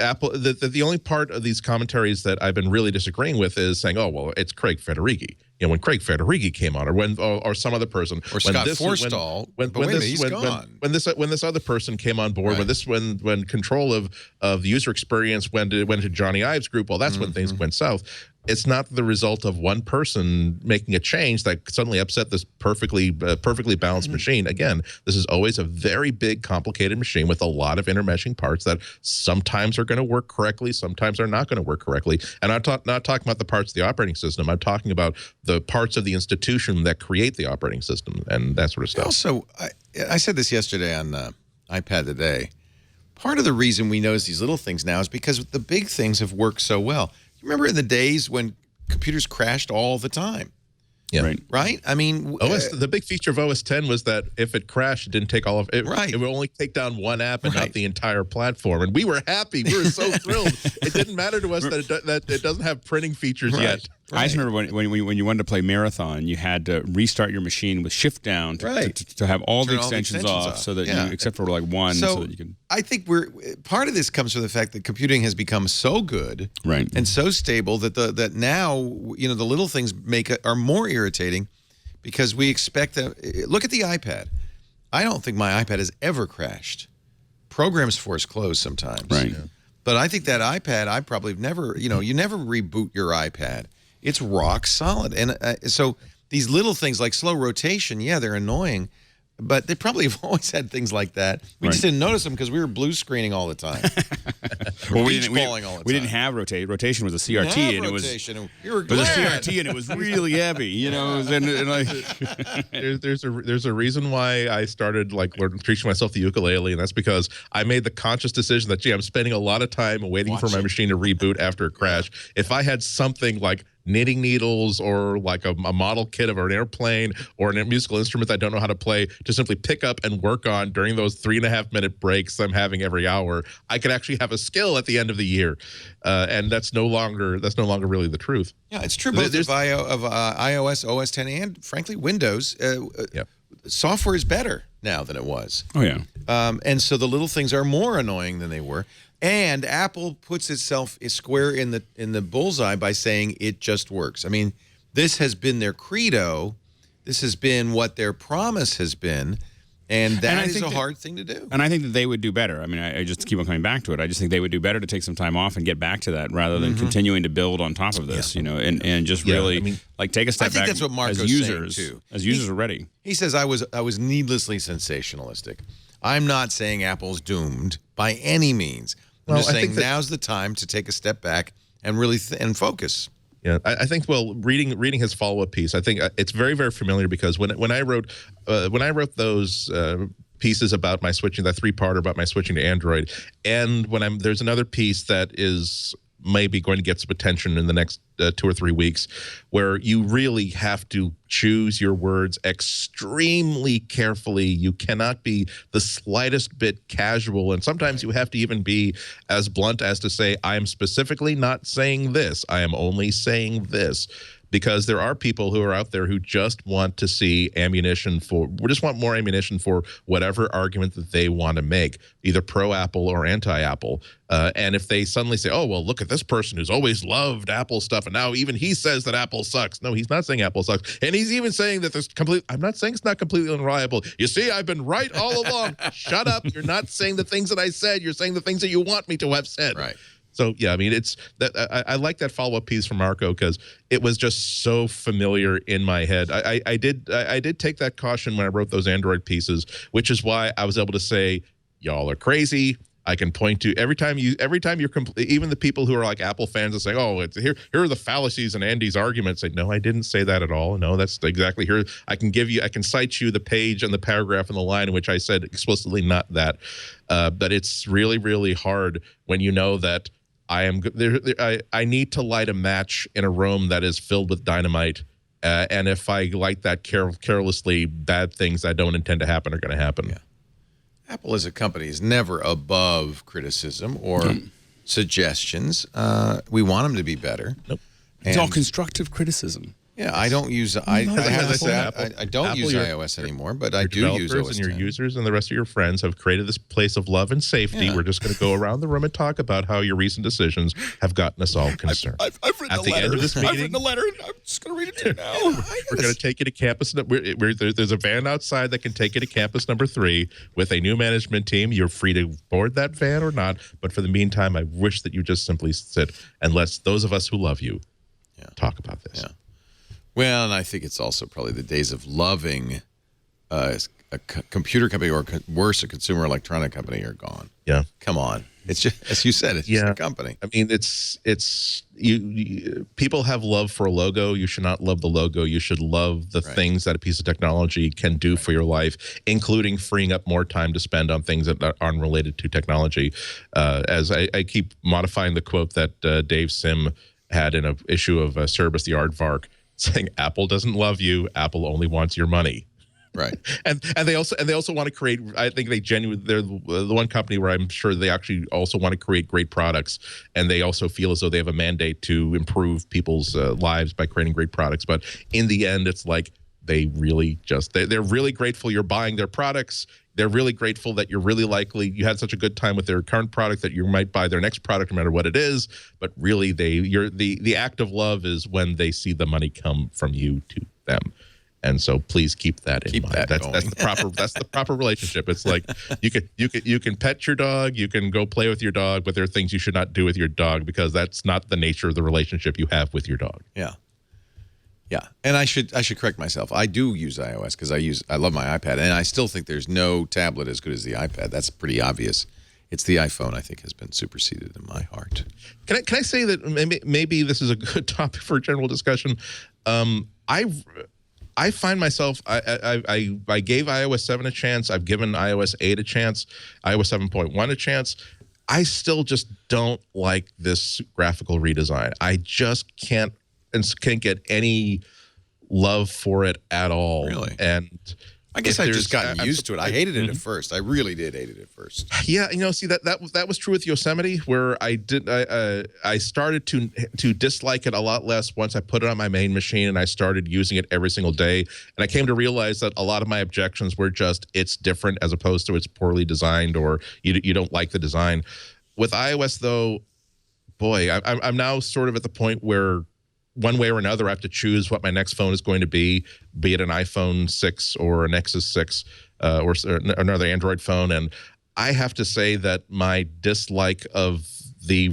Apple, the only part of these commentaries that I've been really disagreeing with is saying, oh well, it's Craig Federighi. When Craig Federighi came on, or some other person, or Scott Forstall. When this other person came on board, right. when control of the user experience went to Johnny Ive's group, well, that's when things went south. It's not the result of one person making a change that suddenly upset this perfectly balanced machine. Again, this is always a very big, complicated machine with a lot of intermeshing parts that sometimes are going to work correctly, sometimes are not going to work correctly. And I'm not talking about the parts of the operating system. I'm talking about the parts of the institution that create the operating system and that sort of stuff. Also, I said this yesterday on iPad Today. Part of the reason we notice these little things now is because the big things have worked so well. Remember in the days when computers crashed all the time? Yeah. Right? I mean, the big feature of OS 10 was that if it crashed, it didn't take all of it. Right. It would only take down one app and not the entire platform. And we were happy. We were so thrilled. It didn't matter to us that it doesn't have printing features yet. I just remember when you wanted to play Marathon, you had to restart your machine with Shift down to have all the extensions off, so that you, except for like one, so that you can. I think part of this comes from the fact that computing has become so good, and so stable that now the little things are more irritating because we expect that. Look at the iPad. I don't think my iPad has ever crashed. Programs force close sometimes, but I think that iPad, I probably never. You never reboot your iPad. It's rock solid. And so these little things like slow rotation, they're annoying, but they probably have always had things like that. We just didn't notice them because we were blue screening all the time. Well, we didn't have rotation. Rotation was a CRT, and it was a CRT, and it was really heavy. There's a reason why I started teaching myself the ukulele, and that's because I made the conscious decision that I'm spending a lot of time waiting for my machine to reboot after a crash. If I had something like knitting needles or like a model kit of an airplane or a musical instrument that I don't know how to play to simply pick up and work on during those 3.5-minute breaks I'm having every hour, I could actually have a skill at the end of the year, and that's no longer really the truth. Yeah, it's true. Both of iOS, OS 10, and frankly Windows. Software is better now than it was. Oh yeah. And so the little things are more annoying than they were. And Apple puts itself square in the bullseye by saying it just works. I mean, this has been their credo. This has been what their promise has been. And that is a hard thing to do. And I think that they would do better. I mean, I just keep on coming back to it. I just think they would do better to take some time off and get back to that rather than continuing to build on top of this, and just really take a step back. I think that's what Marco's as users, saying, too. As users are ready. He says, I was needlessly sensationalistic. I'm not saying Apple's doomed by any means. I'm just saying now's the time to take a step back and really and focus. Yeah, I think. Well, reading his follow-up piece, I think it's very, very familiar because when I wrote those pieces about my switching, that 3-parter about my switching to Android, and there's another piece that is maybe going to get some attention in the next 2 or 3 weeks, where you really have to choose your words extremely carefully. You cannot be the slightest bit casual, and sometimes you have to even be as blunt as to say, I am specifically not saying this. I am only saying this. Because there are people who are out there who just want to see just want more ammunition for whatever argument that they want to make, either pro-Apple or anti-Apple. And if they suddenly say, oh, well, look at this person who's always loved Apple stuff, and now even he says that Apple sucks. No, he's not saying Apple sucks. And he's even saying that I'm not saying it's not completely unreliable. You see, I've been right all along. Shut up. You're not saying the things that I said. You're saying the things that you want me to have said. Right. So, yeah, I mean, it's that I like that follow-up piece from Marco because it was just so familiar in my head. I did take that caution when I wrote those Android pieces, which is why I was able to say, y'all are crazy. I can point to every time you're even the people who are like Apple fans and say, oh, here are the fallacies in Andy's arguments. Say, no, I didn't say that at all. No, that's exactly here. I can cite you the page and the paragraph and the line in which I said explicitly not that. But it's really, really hard when you know that I need to light a match in a room that is filled with dynamite, and if I light that carelessly, bad things that don't intend to happen are going to happen. Yeah. Apple as a company is never above criticism or suggestions. We want them to be better. Nope. It's all constructive criticism. Yeah, I don't use I don't use iOS anymore, but I do use OS 10. And your users and the rest of your friends have created this place of love and safety. Yeah. We're just going to go around the room and talk about how your recent decisions have gotten us all concerned. I've written the letter. End of this meeting, I've written the letter, and I'm just going to read it to you now. We're going to take you to campus. There's a van outside that can take you to campus number 3 with a new management team. You're free to board that van or not, but for the meantime, I wish that you just simply sit and let those of us who love you talk about this. Yeah. Well, and I think it's also probably the days of loving a computer company or worse, a consumer electronic company are gone. Yeah. Come on. It's just, as you said, it's just a company. I mean, you people have love for a logo. You should not love the logo. You should love the things that a piece of technology can do for your life, including freeing up more time to spend on things that aren't related to technology. As I keep modifying the quote that Dave Sim had in an issue of Cerebus the Aardvark, saying Apple doesn't love you. Apple only wants your money. Right. And they also want to create. I think they're the one company where I'm sure they actually also want to create great products, and they also feel as though they have a mandate to improve people's lives by creating great products. But in the end, it's like they really they're really grateful you're buying their products. They're really grateful that you're really likely you had such a good time with their current product that you might buy their next product no matter what it is. But really, the act of love is when they see the money come from you to them. And so please keep that in mind. That's the proper relationship. It's like you can pet your dog, you can go play with your dog, but there are things you should not do with your dog because that's not the nature of the relationship you have with your dog. Yeah. Yeah. And I should correct myself. I do use iOS because I love my iPad, and I still think there's no tablet as good as the iPad. That's pretty obvious. It's the iPhone, I think, has been superseded in my heart. Can I say that maybe this is a good topic for general discussion? I find myself, I gave iOS 7 a chance. I've given iOS 8 a chance, iOS 7.1 a chance. I still just don't like this graphical redesign. I just can't get any love for it at all. Really? And I guess I've just gotten used to it. I hated it at first. I really did hate it at first. Yeah, see that was true with Yosemite, where I started to dislike it a lot less once I put it on my main machine and I started using it every single day. And I came to realize that a lot of my objections were just it's different as opposed to it's poorly designed or you don't like the design. With iOS though, boy, I'm now sort of at the point where one way or another, I have to choose what my next phone is going to be it an iPhone 6 or a Nexus 6 or another Android phone. And I have to say that my dislike of the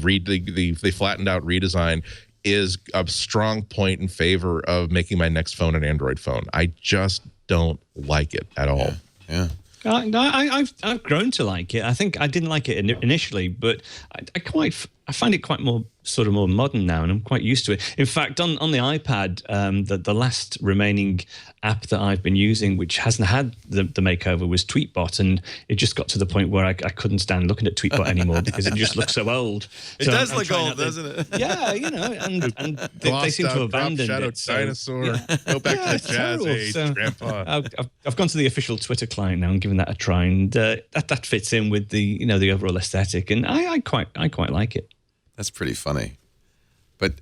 flattened out redesign is a strong point in favor of making my next phone an Android phone. I just don't like it at all. Yeah. I've grown to like it. I think I didn't like it initially, but I find it quite more modern now, and I'm quite used to it. In fact, on the iPad, the last remaining app that I've been using, which hasn't had the makeover, was Tweetbot, and it just got to the point where I couldn't stand looking at Tweetbot anymore because it just looks so old. It does look old, doesn't it? Yeah, and they seem to have abandoned it. Dinosaur. Go back to the jazz age, Grandpa. I've gone to the official Twitter client now and given that a try, and that fits in with the the overall aesthetic, and I quite like it. That's pretty funny. But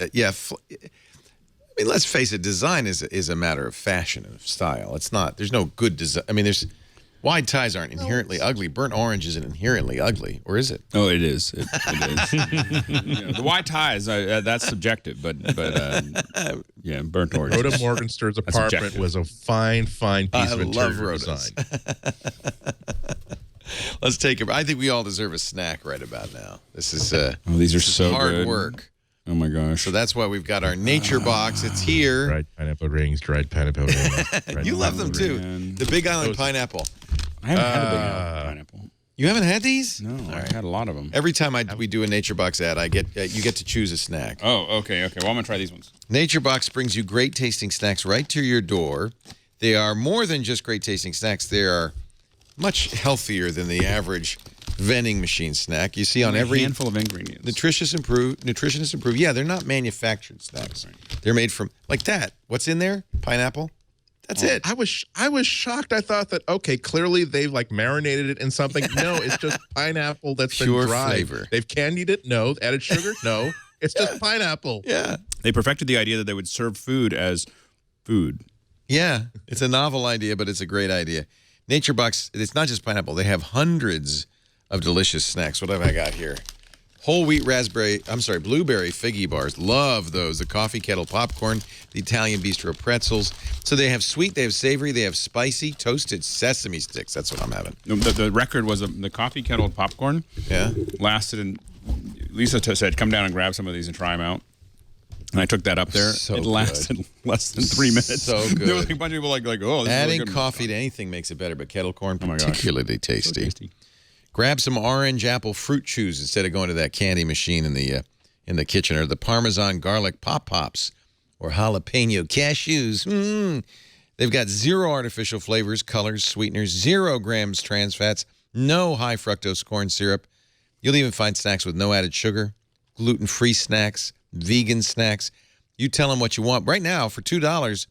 let's face it, design is a matter of fashion and of style. It's not, there's no good design. There's wide ties aren't inherently ugly. Burnt orange isn't inherently ugly, or is it? Oh, it is. It is. The wide ties, that's subjective, but yeah, burnt orange. Rhoda Morgenstern's apartment was a fine piece of interior design. Let's take it. I think we all deserve a snack right about now. This is these are so hard good. work. Oh my gosh! So that's why we've got our NatureBox. It's here. Dried pineapple rings. Dried pineapple rings. You love them too. The Big Island pineapple. I haven't had a Big Island pineapple. You haven't had these? No, I've had a lot of them. Every time we do a NatureBox ad, you get to choose a snack. Oh, okay. Well, I'm gonna try these ones. NatureBox brings you great tasting snacks right to your door. They are more than just great tasting snacks. They are much healthier than the average vending machine snack. You see on every handful of ingredients. Nutritionists improve. Yeah, they're not manufactured snacks. Right. They're made from like that. What's in there? Pineapple. That's it. I was shocked. I thought that clearly they've marinated it in something. No, it's just pineapple that's pure been dried. Flavor. They've candied it. No, added sugar. No, it's just pineapple. Yeah. They perfected the idea that they would serve food as food. Yeah, it's a novel idea, but it's a great idea. NatureBox, it's not just pineapple. They have hundreds of delicious snacks. What have I got here? Whole wheat blueberry figgy bars. Love those. The coffee kettle popcorn, the Italian bistro pretzels. So they have sweet, they have savory, they have spicy, toasted sesame sticks. That's what I'm having. The record was the coffee kettle popcorn. Yeah. Lasted, and Lisa said, come down and grab some of these and try them out. And I took that up there. So it lasted less than 3 minutes. So good. There was a bunch of people oh, this adding is really good. Coffee to anything makes it better, but kettle corn my gosh. particularly tasty. So tasty. Grab some orange apple fruit chews instead of going to that candy machine in the kitchen, or the Parmesan garlic pops or jalapeno cashews. They've got 0 artificial flavors, colors, sweeteners, 0 grams trans fats, no high fructose corn syrup. You'll even find snacks with no added sugar, gluten-free snacks, vegan snacks. You tell them what you want. Right now, for $2,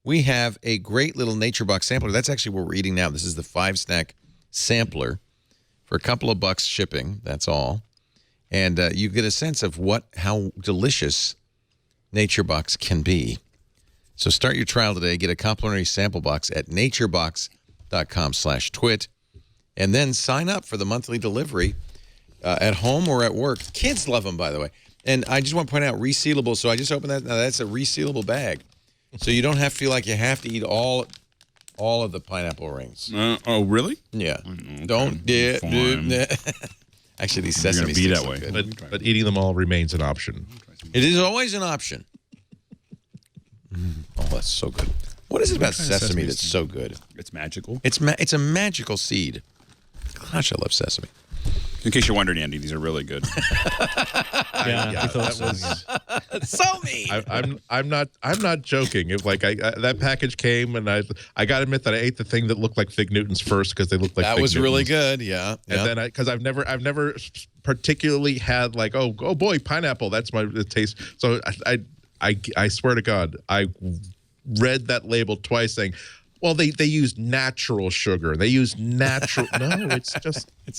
we have a great little NatureBox sampler. That's actually what we're eating now. This is the 5-snack sampler for a couple of bucks shipping. That's all. And you get a sense of how delicious NatureBox can be. So start your trial today. Get a complimentary sample box at naturebox.com/twit. And then sign up for the monthly delivery at home or at work. Kids love them, by the way. And I just want to point out, resealable. So I just opened that. Now, that's a resealable bag. So you don't have to feel like you have to eat all of the pineapple rings. Oh, really? Yeah. Okay. Don't get... Actually, these sesame be sticks that way. Good. But eating them all remains an option. It is always an option. Oh, that's so good. What is it about sesame that's so good? It's magical. It's a magical seed. Gosh, I love sesame. In case you're wondering, Andy, these are really good. That was So mean. I'm not joking. If that package came and I got to admit that I ate the thing that looked like Fig Newtons first because they looked like that Fig was Newtons. really good. Yeah. And then because I've never particularly had like oh boy, pineapple. That's my taste. So I swear to God, I read that label twice saying, well, they use natural sugar. They use natural. No, it's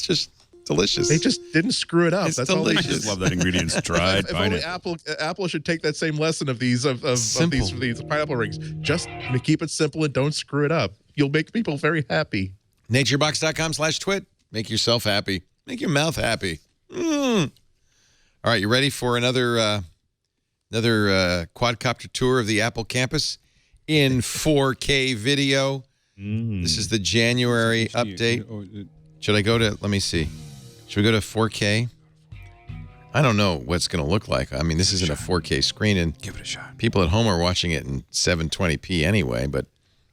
just delicious. They just didn't screw it up. It's That's delicious. I just love that ingredient's dried If only pineapple. Apple should take that same lesson of these pineapple rings. Just keep it simple and don't screw it up. You'll make people very happy. Naturebox.com/twit. Make yourself happy. Make your mouth happy. All right, you ready for another quadcopter tour of the Apple campus in 4K video? This is the January update. Should I go to, let me see. Should we go to 4K? I don't know what it's going to look like. I mean, this isn't a 4K screen, and Give it a shot. people at home are watching it in 720p anyway, but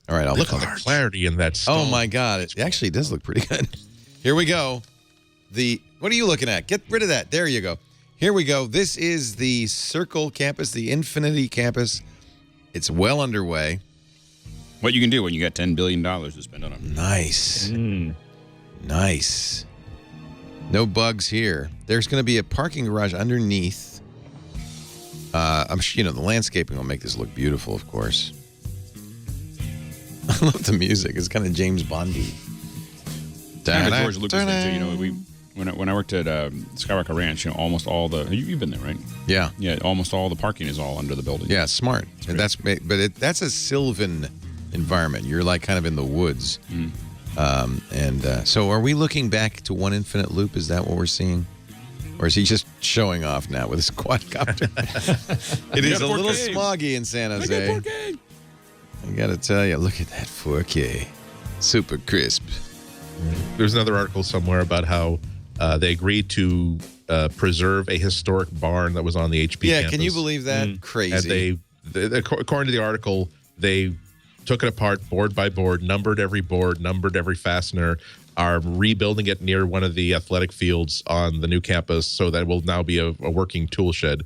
all right, I'll Look at the clarity in that stuff. Oh, my God. It actually does look pretty good. Here we go. What are you looking at? Get rid of that. There you go. Here we go. This is the Circle campus, the Infinity campus. It's well underway. What you can do when you got $10 billion to spend on them. Nice. Nice. No bugs here. There's going to be a parking garage underneath. I'm sure, the landscaping will make this look beautiful, of course. I love the music. It's kind of James Bondy. Kind of George Lucas thing too. When I worked at Skywalker Ranch, almost all the you've been there, right? Yeah. Yeah, almost all the parking is all under the building. Yeah, smart. And that's a sylvan environment. You're like kind of in the woods. So are we looking back to one infinite loop? Is that what we're seeing? Or is he just showing off now with his quadcopter? It is a little smoggy in San Jose. I got to tell you, look at that 4K. Super crisp. There's another article somewhere about how they agreed to preserve a historic barn that was on the HP campus. Can you believe that? Crazy. And according to the article, they took it apart board by board, numbered every fastener, are rebuilding it near one of the athletic fields on the new campus, so that will now be a working tool shed.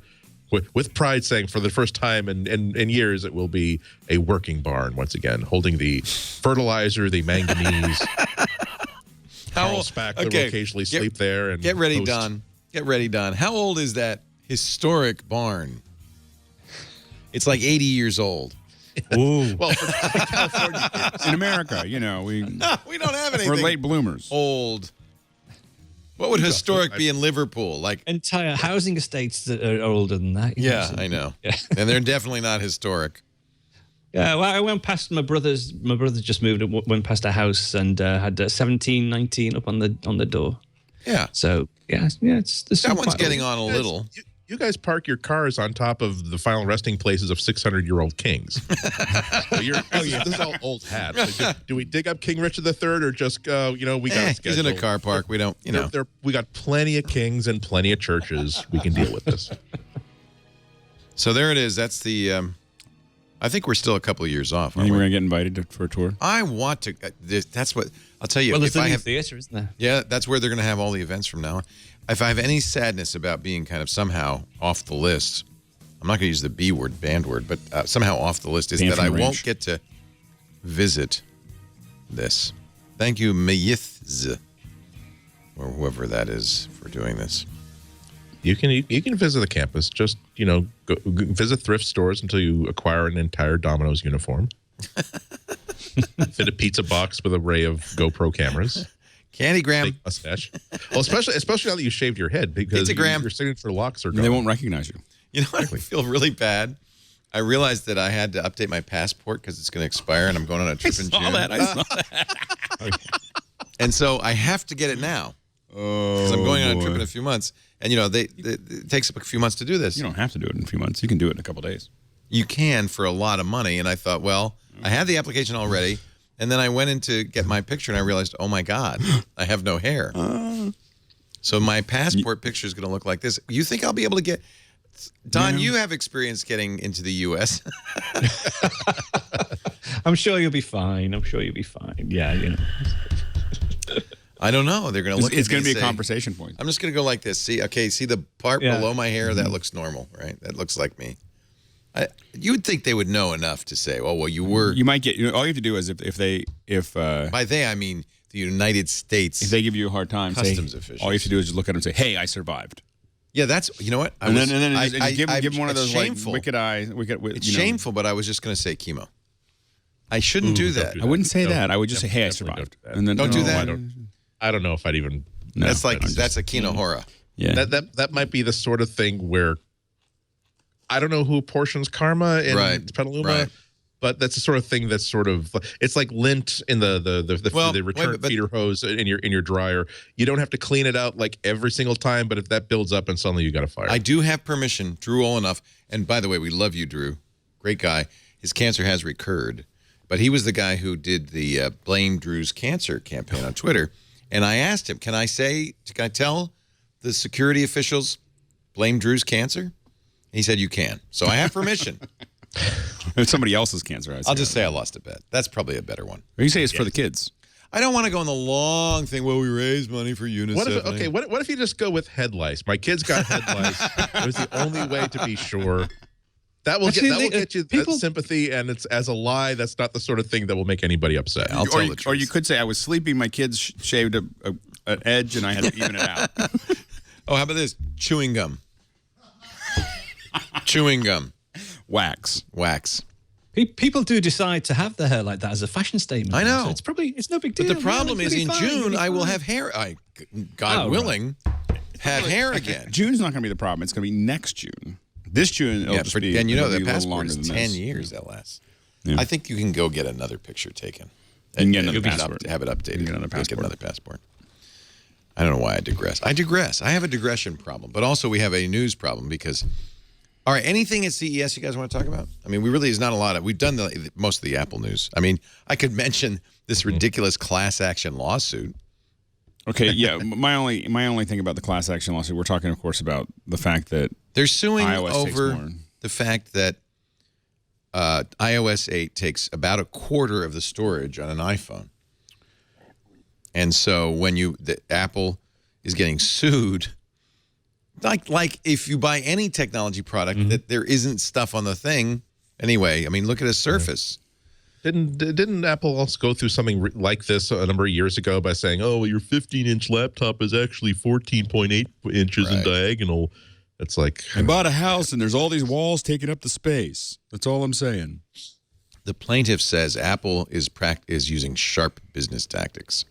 With pride saying for the first time in years, it will be a working barn once again, holding the fertilizer, the manganese. Carl Spackler will occasionally sleep there. And get ready, Don. Get ready, Don. How old is that historic barn? It's like 80 years old. Ooh. Well, for California kids. In America, we don't have anything. we're late bloomers. Old. What would historic be in Liverpool? Like Entire housing estates that are older than that. Yeah, I know. Yeah. And they're definitely not historic. Yeah, well, I went past my brother's just moved, went past a house and had 1719 up on the door. Yeah. So, there's That one's getting on a little. You guys park your cars on top of the final resting places of 600-year-old kings. This is all old hats. Do we dig up King Richard III or just go, we got a schedule? He's in a car park. We don't, We got plenty of kings and plenty of churches. We can deal with this. So there it is. That's the, I think we're still a couple of years off. I think we're going to get invited for a tour. I want to, that's what, I'll tell you. Well, there's the new theater, isn't there? Yeah, that's where they're going to have all the events from now on. If I have any sadness about being kind of somehow off the list, I'm not going to use the B word, banned word, but somehow off the list is that I won't get to visit this. Thank you, Mayith, or whoever that is, for doing this. You can visit the campus. Just go visit thrift stores until you acquire an entire Domino's uniform. Fit a pizza box with an array of GoPro cameras. Candygram. Fake mustache. Well, especially now that you shaved your head, because your signature locks are gone. They won't recognize you. You know what? I feel really bad. I realized that I had to update my passport because it's going to expire, and I'm going on a trip in June. I saw that. And so I have to get it now because I'm going on a trip in a few months. And, it takes a few months to do this. You don't have to do it in a few months. You can do it in a couple days. You can for a lot of money. And I thought, well, I had the application already. And then I went in to get my picture, and I realized, oh, my God, I have no hair. So my passport picture is going to look like this. You think I'll be able to get... Don, you have experience getting into the U.S. I'm sure you'll be fine. Yeah, I don't know. They're going to look at me. It's going to be and a say, conversation point. I'm just going to go like this. See the part below my hair? That looks normal, right? That looks like me. You would think they would know enough to say, well, you were... You might get... all you have to do is if by they, I mean the United States. If they give you a hard time, customs officials. All you have to do is just look at them and say, hey, I survived. Yeah, that's... You know what? And then give them one of those wicked eyes. It's shameful, but I was just going to say chemo. I shouldn't do that. I wouldn't say that. I would just say, hey, I survived. And then, don't do that. I don't know if I'd even... No, that's a Kinohora. Yeah. That might be the sort of thing where I don't know who apportions karma in Petaluma, but that's the sort of thing that's sort of... It's like lint in the return feeder hose in your dryer. You don't have to clean it out like every single time, but if that builds up and suddenly you got a fire. I do have permission, Drew Olenough. And by the way, we love you, Drew. Great guy. His cancer has recurred. But he was the guy who did the Blame Drew's Cancer campaign on Twitter. And I asked him, can I tell the security officials blame Drew's cancer? And he said, you can. So I have permission. It's somebody else's cancer. I'll just say I lost a bet. That's probably a better one. Or you say it's for the kids. I don't want to go on the long thing. Well, we raise money for UNICEF. What if you just go with head lice? My kids got head lice. It was the only way to be sure. That will get you sympathy, and it's as a lie. That's not the sort of thing that will make anybody upset. I'll tell the truth. Or you could say I was sleeping. My kids shaved an edge, and I had to even it out. Oh, how about this? Chewing gum. Chewing gum. Wax. People do decide to have their hair like that as a fashion statement. I know. So it's no big deal. But the problem is in June, I will have hair. God willing, have hair again. June's not going to be the problem. It's going to be next June. This June, it'll just be... And the passport is 10 years that lasts. Yeah. I think you can go get another picture taken. And get another passport. Have it updated. Get another passport. I don't know why I digress. I have a digression problem, but also we have a news problem because... All right, anything at CES you guys want to talk about? I mean, there's not a lot of... We've done most of the Apple news. I mean, I could mention this ridiculous class action lawsuit. Okay, yeah. My only thing about the class action lawsuit, we're talking, of course, about the fact that they're suing iOS over the fact that iOS 8 takes about a quarter of the storage on an iPhone. And so when Apple is getting sued, like if you buy any technology product that there isn't stuff on the thing anyway. I mean, look at a Surface. Didn't Apple also go through something like this a number of years ago by saying, oh, well, your 15-inch laptop is actually 14.8 inches in diagonal? It's like... I bought a house and there's all these walls taking up the space. That's all I'm saying. The plaintiff says Apple is using sharp business tactics.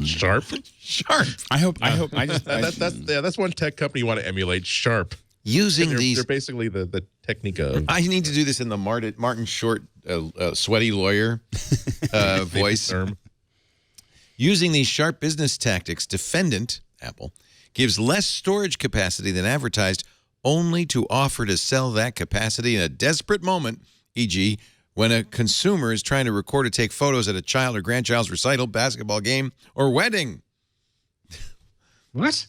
Sharp? Sharp. That's one tech company you want to emulate, Sharp. They're basically the technique of... I need to do this in the Martin Short sweaty lawyer voice. Using these sharp business tactics, defendant, Apple, gives less storage capacity than advertised, only to offer to sell that capacity in a desperate moment, e.g., when a consumer is trying to record or take photos at a child or grandchild's recital, basketball game, or wedding. What?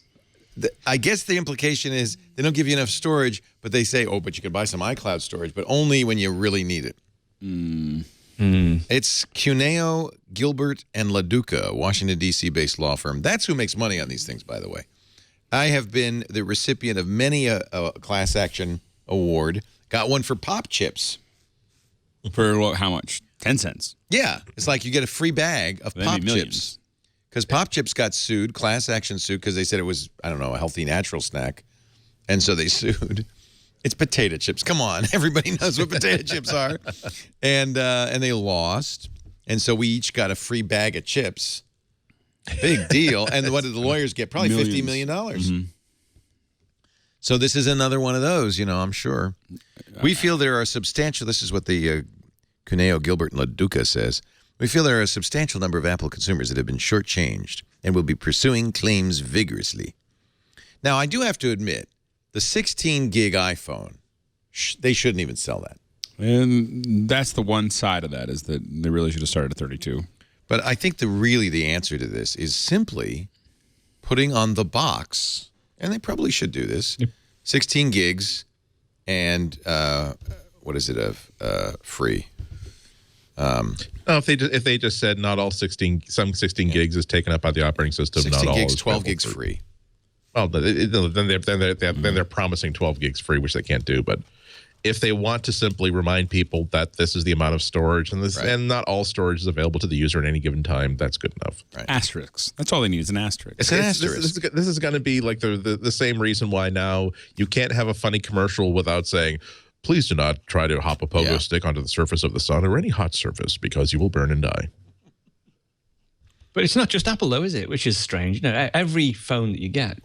I guess the implication is they don't give you enough storage, but they say, oh, but you can buy some iCloud storage, but only when you really need it. It's Cuneo, Gilbert, and LaDuca, a Washington, D.C.-based law firm. That's who makes money on these things, by the way. I have been the recipient of many a class action award. Got one for pop chips. For how much? 10 cents. Yeah. It's like you get a free bag of pop chips. Because Pop Chips got sued, class action sued, because they said it was, I don't know, a healthy natural snack. And so they sued. It's potato chips. Come on. Everybody knows what potato chips are. And they lost. And so we each got a free bag of chips. Big deal. And what did the lawyers get? Probably $50 million. Mm-hmm. So this is another one of those, I'm sure. We feel there are substantial, this is what the Cuneo, Gilbert, and LaDuca says. We feel there are a substantial number of Apple consumers that have been shortchanged and will be pursuing claims vigorously. Now, I do have to admit, the 16-gig iPhone, they shouldn't even sell that. And that's the one side of that, is that they really should have started at 32. But I think the answer to this is simply putting on the box, and they probably should do this, 16 gigs and, free. If they just said not all 16 gigs is taken up by the operating system, 16 not all gigs, is 12 gigs free. Well, then they're promising 12 gigs free, which they can't do. But if they want to simply remind people that this is the amount of storage and not all storage is available to the user at any given time, that's good enough. Right. Asterisks. That's all they need is an asterisk. It's an asterisk. This is going to be like the same reason why now you can't have a funny commercial without saying, please do not try to hop a pogo stick onto the surface of the sun or any hot surface because you will burn and die. But it's not just Apple, though, is it? Which is strange. Every phone that you get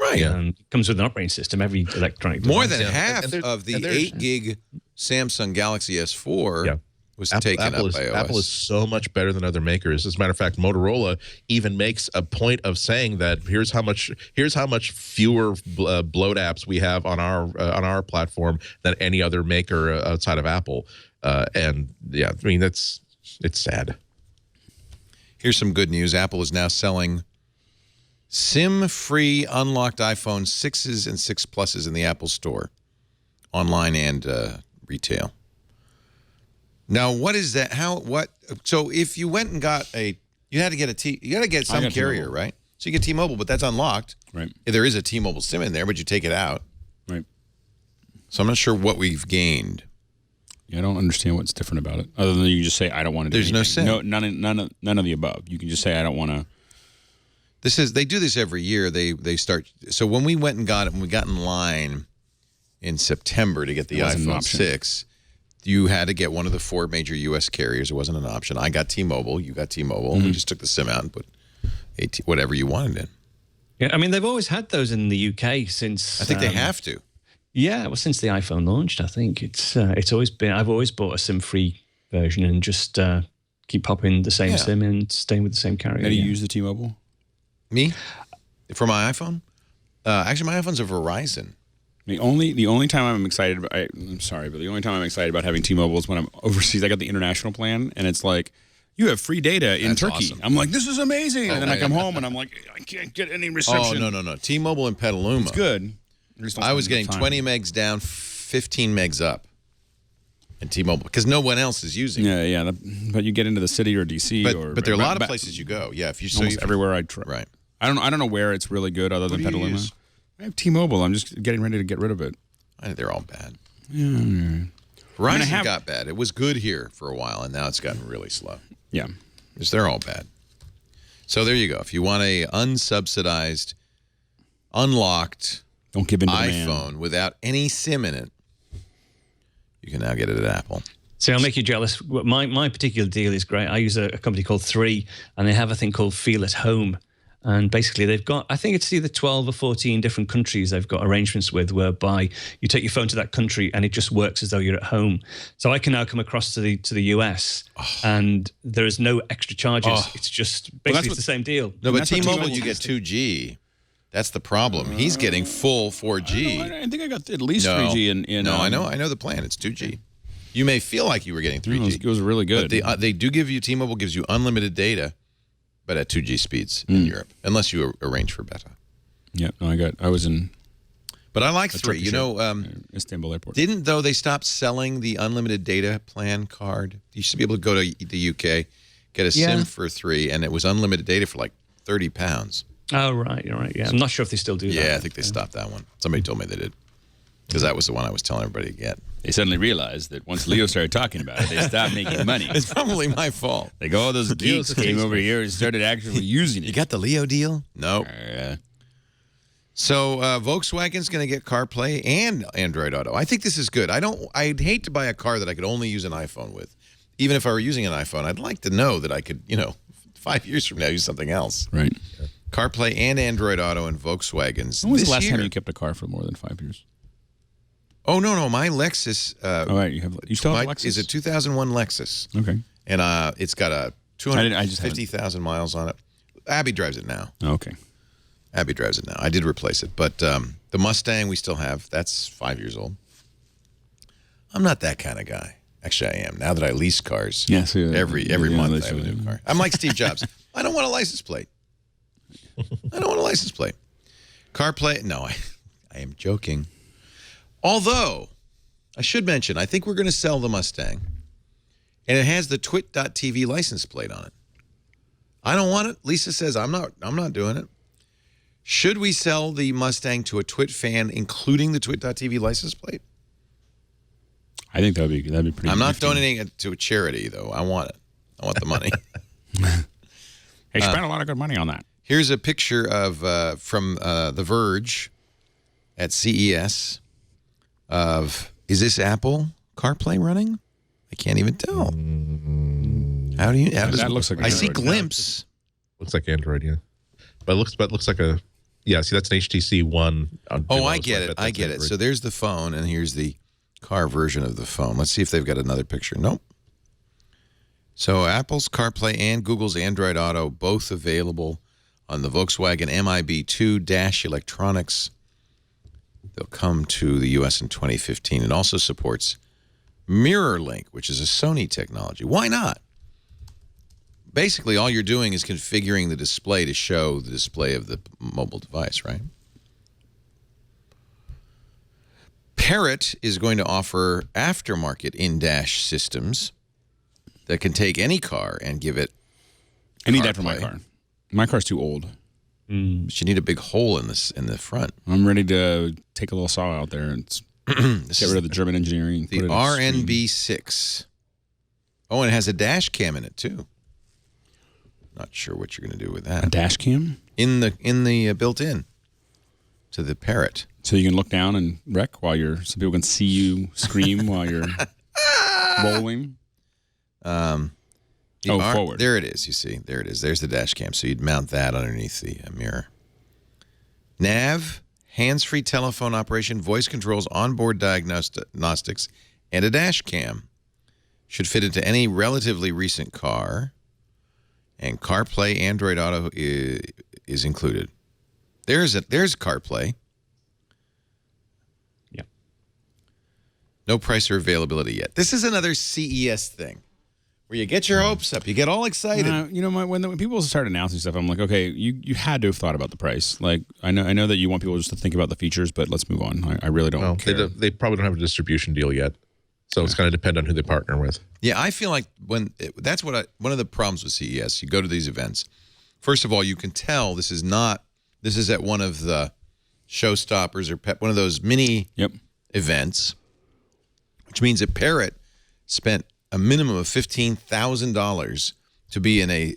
comes with an operating system, every electronic device. More than half of the 8-gig Samsung Galaxy S4 was taken up by OS. Apple is so much better than other makers. As a matter of fact, Motorola even makes a point of saying that here's how much fewer bloat apps we have on our platform than any other maker outside of Apple. It's sad. Here's some good news. Apple is now selling SIM-free unlocked iPhone 6s and 6 Pluses in the Apple Store, online and retail. Now, what is that? So if you went and got you had to get some carrier, T-Mobile. right? So you get T-Mobile, but that's unlocked. Right. There is a T-Mobile SIM in there, but you take it out. Right. So I'm not sure what we've gained. Yeah, I don't understand what's different about it, other than you just say I don't want to do anything. There's no SIM. No, none of the above. You can just say I don't want to. They do this every year. They start. So when we went and got it, when we got in line in September to get the iPhone 6, you had to get one of the 4 major U.S. carriers. It wasn't an option. I got T-Mobile. You got T-Mobile. Mm-hmm. We just took the SIM out and put whatever you wanted in. Yeah, I mean, they've always had those in the UK since. I think they have to. Yeah, well, since the iPhone launched, I think it's always been. I've always bought a SIM-free version and just keep popping the same SIM and staying with the same carrier. How do you use the T-Mobile? Me? For my iPhone? Actually, my iPhone's a Verizon. The only time I'm excited about, I'm sorry, but the only time I'm excited about having T-Mobile is when I'm overseas. I got the international plan, and it's like, you have free data in Turkey. Awesome. I'm like, this is amazing. And then I come home, and I'm like, I can't get any reception. Oh, no. T-Mobile in Petaluma. It's good. I was getting 20 megs down, 15 megs up. And T-Mobile, because no one else is using it. Yeah. But you get into the city or DC, but there are a lot of places you go. Yeah, everywhere I try. Right. I don't know where it's really good other than Petaluma. I have T-Mobile. I'm just getting ready to get rid of it. I think they're all bad. Yeah. Verizon got bad. It was good here for a while, and now it's gotten really slow. Yeah. Because they're all bad. So there you go. If you want a unsubsidized, unlocked don't give in to iPhone without any SIM in it, you can now get it at Apple. See, I'll make you jealous. My particular deal is great. I use a company called 3, and they have a thing called Feel at Home. And basically, they've got, I think it's either 12 or 14 different countries they've got arrangements with whereby you take your phone to that country and it just works as though you're at home. So I can now come across to the US and there is no extra charges. It's just basically it's the same deal. No, but T-Mobile, you get 2G. That's the problem. He's getting full 4G. I think I got at least 3G in No, I know the plan. It's 2G. You may feel like you were getting 3G. It was really good. But they do give you, T-Mobile gives you unlimited data, but at 2G speeds in Europe, unless you arrange for beta. Yeah, no, I was in. But I like 3. Istanbul Airport. Didn't they stop selling the unlimited data plan card? You used to be able to go to the UK, get a SIM for 3, and it was unlimited data for like £30. Oh, right. You're right. Yeah. I'm not sure if they still do that. Yeah, I think they stopped that one. Somebody told me they did. because that was the one I was telling everybody to get. They suddenly realized that once Leo started talking about it, they stopped making money. It's probably my fault. Like all those geeks came over here and started actually using it. You got the Leo deal? Nope. So Volkswagen's going to get CarPlay and Android Auto. I think this is good. I'd hate to buy a car that I could only use an iPhone with. Even if I were using an iPhone, I'd like to know that I could, 5 years from now use something else. Right. CarPlay and Android Auto and Volkswagens. When was the last time you kept a car for more than 5 years? Oh, no. My Lexus. All right. You still have a Lexus? Is a 2001 Lexus. Okay. And it's got a 250,000 miles on it. Abby drives it now. Okay. Abby drives it now. I did replace it. But the Mustang we still have, that's 5 years old. I'm not that kind of guy. Actually, I am. Now that I lease cars, yes, every month I have a new car. I'm like Steve Jobs. I don't want a license plate. CarPlay, no, I am joking. Although, I should mention, I think we're going to sell the Mustang, and it has the twit.tv license plate on it. I don't want it. Lisa says I'm not doing it. Should we sell the Mustang to a Twit fan, including the twit.tv license plate? I think that'd be pretty. I'm not donating it to a charity, though. I want it. I want the money. Hey, spent a lot of good money on that. Here's a picture of from The Verge at CES of, is this Apple CarPlay running? I can't even tell. How does that looks like an I see Android. glimpse. Looks like Android, yeah. But it looks like a, yeah, see, that's an HTC One. Oh, I get it. I get it. So there's the phone, and here's the car version of the phone. Let's see if they've got another picture. Nope. So Apple's CarPlay and Google's Android Auto, both available on the Volkswagen MIB2 Dash Electronics. They'll come to the U.S. in 2015. It also supports MirrorLink, which is a Sony technology. Why not? Basically, all you're doing is configuring the display to show the display of the mobile device, right? Parrot is going to offer aftermarket in-dash systems that can take any car and give it I need that for my car. My car's too old. But you need a big hole in the front. I'm ready to take a little saw out there and get rid of the German engineering. The RNB6. Oh, and it has a dash cam in it too. Not sure what you're going to do with that. A dash cam in the built-in to the Parrot, so you can look down and wreck while so people can see you scream while you're rolling. Forward. There it is. You see, there it is. There's the dash cam. So you'd mount that underneath the mirror. Nav, hands-free telephone operation, voice controls, onboard diagnostics, and a dash cam. Should fit into any relatively recent car. And CarPlay, Android Auto is included. There's CarPlay. Yeah. No price or availability yet. This is another CES thing where you get your hopes up. You get all excited. When people start announcing stuff, I'm like, okay, you had to have thought about the price. Like, I know that you want people just to think about the features, but let's move on. I really don't care. They probably don't have a distribution deal yet. So it's going to depend on who they partner with. Yeah, I feel like one of the problems with CES, you go to these events. First of all, you can tell this is at one of the showstoppers or one of those mini events, which means that Parrot spent a minimum of $15,000 to be in a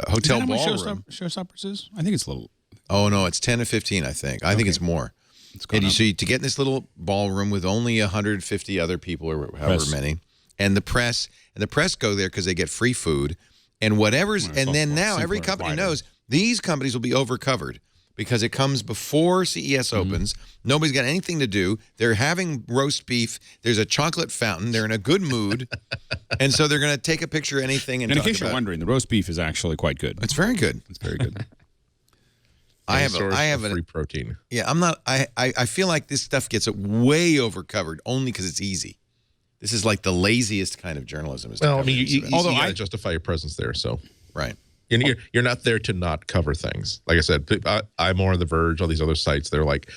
hotel ballroom. Showstoppers is? I think it's a little. Oh no, it's 10 to 15. I think. I think it's more. And so to get in this little ballroom with only 150 other people or however many, and the press go there because they get free food and whatever's. And then now every company knows these companies will be overcovered because it comes before CES opens. Nobody's got anything to do. They're having roast beef. There's a chocolate fountain. They're in a good mood. And so they're going to take a picture of anything and in talk case about you're wondering, the roast beef is actually quite good. It's very good. It's very good. I have free protein. Yeah, I'm not. I feel like this stuff gets way overcovered only because it's easy. This is like the laziest kind of journalism. Well, I mean, you got to justify your presence there. So right, you're not there to not cover things. Like I said, I'm more on The Verge. All these other sites, they're like,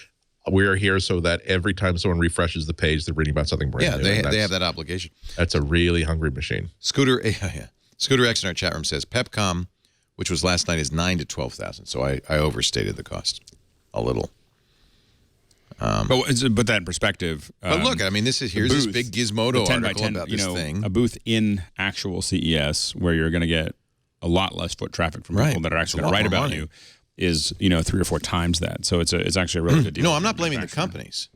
we're here so that every time someone refreshes the page, they're reading about something brand new. Yeah, they have that obligation. That's a really hungry machine. Scooter X in our chat room says Pepcom, which was last night, is $9,000 to $12,000. So I overstated the cost a little. But that in perspective. But look, I mean, here's this big Gizmodo 10 by article 10, about this thing. A booth in actual CES where you're going to get a lot less foot traffic from people that are actually going to write about you is 3 or 4 times that. So it's actually a really good deal. No, I'm not blaming the companies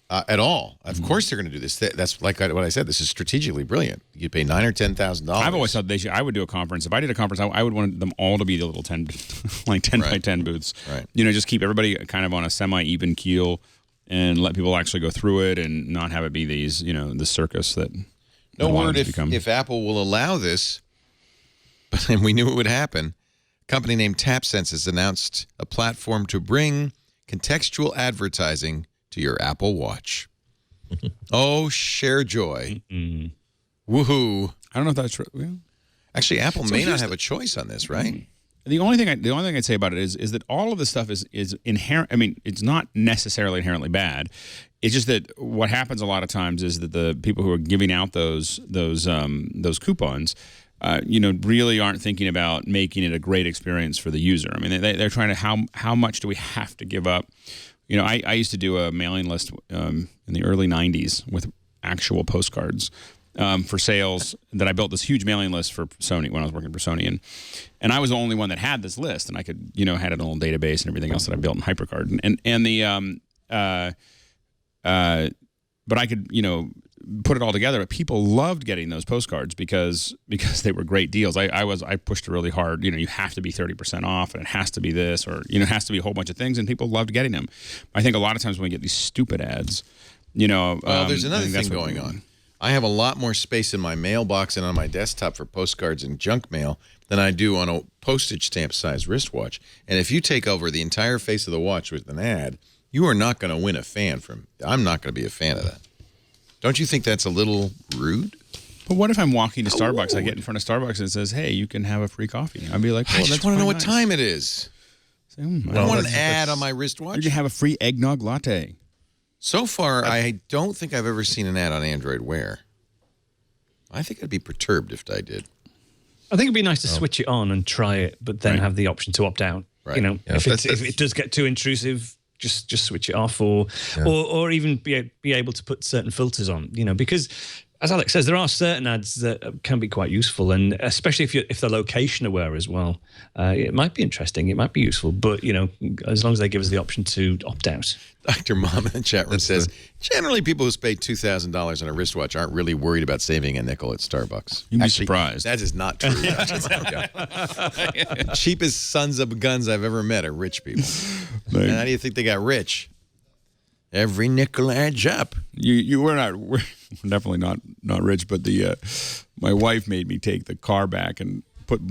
at all. Of course they're going to do this. That's like what I said. This is strategically brilliant. You pay $9,000 or $10,000. I've always thought I would do a conference. If I did a conference, I would want them all to be the little 10 by 10 booths. Right. Just keep everybody kind of on a semi-even keel and let people actually go through it and not have it be these, the circus that. No word if Apple will allow this, but we knew it would happen. A company named TapSense has announced a platform to bring contextual advertising to your Apple Watch. Oh, share joy. Woohoo. I don't know if that's true. Yeah. Actually, Apple may not have a choice on this, right? The only thing I'd say about it is that all of this stuff is inherent. I mean, it's not necessarily inherently bad. It's just that what happens a lot of times is that the people who are giving out those coupons, really aren't thinking about making it a great experience for the user. I mean, they're trying to how much do we have to give up? I used to do a mailing list in the early '90s with actual postcards. For sales that I built this huge mailing list for Sony when I was working for Sony, and I was the only one that had this list, and I could had a little database and everything else that I built in HyperCard, but I could put it all together. But people loved getting those postcards because they were great deals. I pushed it really hard. You have to be 30% off, and it has to be this, or it has to be a whole bunch of things, and people loved getting them. I think a lot of times when we get these stupid ads, well, there's another thing going on. I have a lot more space in my mailbox and on my desktop for postcards and junk mail than I do on a postage stamp size wristwatch. And if you take over the entire face of the watch with an ad, you are not going to win a fan from. I'm not going to be a fan of that. Don't you think that's a little rude? But what if I'm walking to Starbucks, I get in front of Starbucks and it says, "Hey, you can have a free coffee." I'd be like, "I just want to know what time it is." I don't want an ad on my wristwatch. You can have a free eggnog latte. So far, I don't think I've ever seen an ad on Android Wear. I think I'd be perturbed if I did. I think it'd be nice to switch it on and try it, but then have the option to opt out. Right. If it does get too intrusive, just switch it off, or even be able to put certain filters on. Because as Alex says, there are certain ads that can be quite useful, and especially if they're location aware as well, it might be interesting. It might be useful, but as long as they give us the option to opt out. Dr. Mom in the chat room says, generally people who spend $2,000 on a wristwatch aren't really worried about saving a nickel at Starbucks. You'd be surprised. That is not true. Cheapest sons of guns I've ever met are rich people. And how do you think they got rich? Every nickel adds up. We're definitely not rich, but my wife made me take the car back and put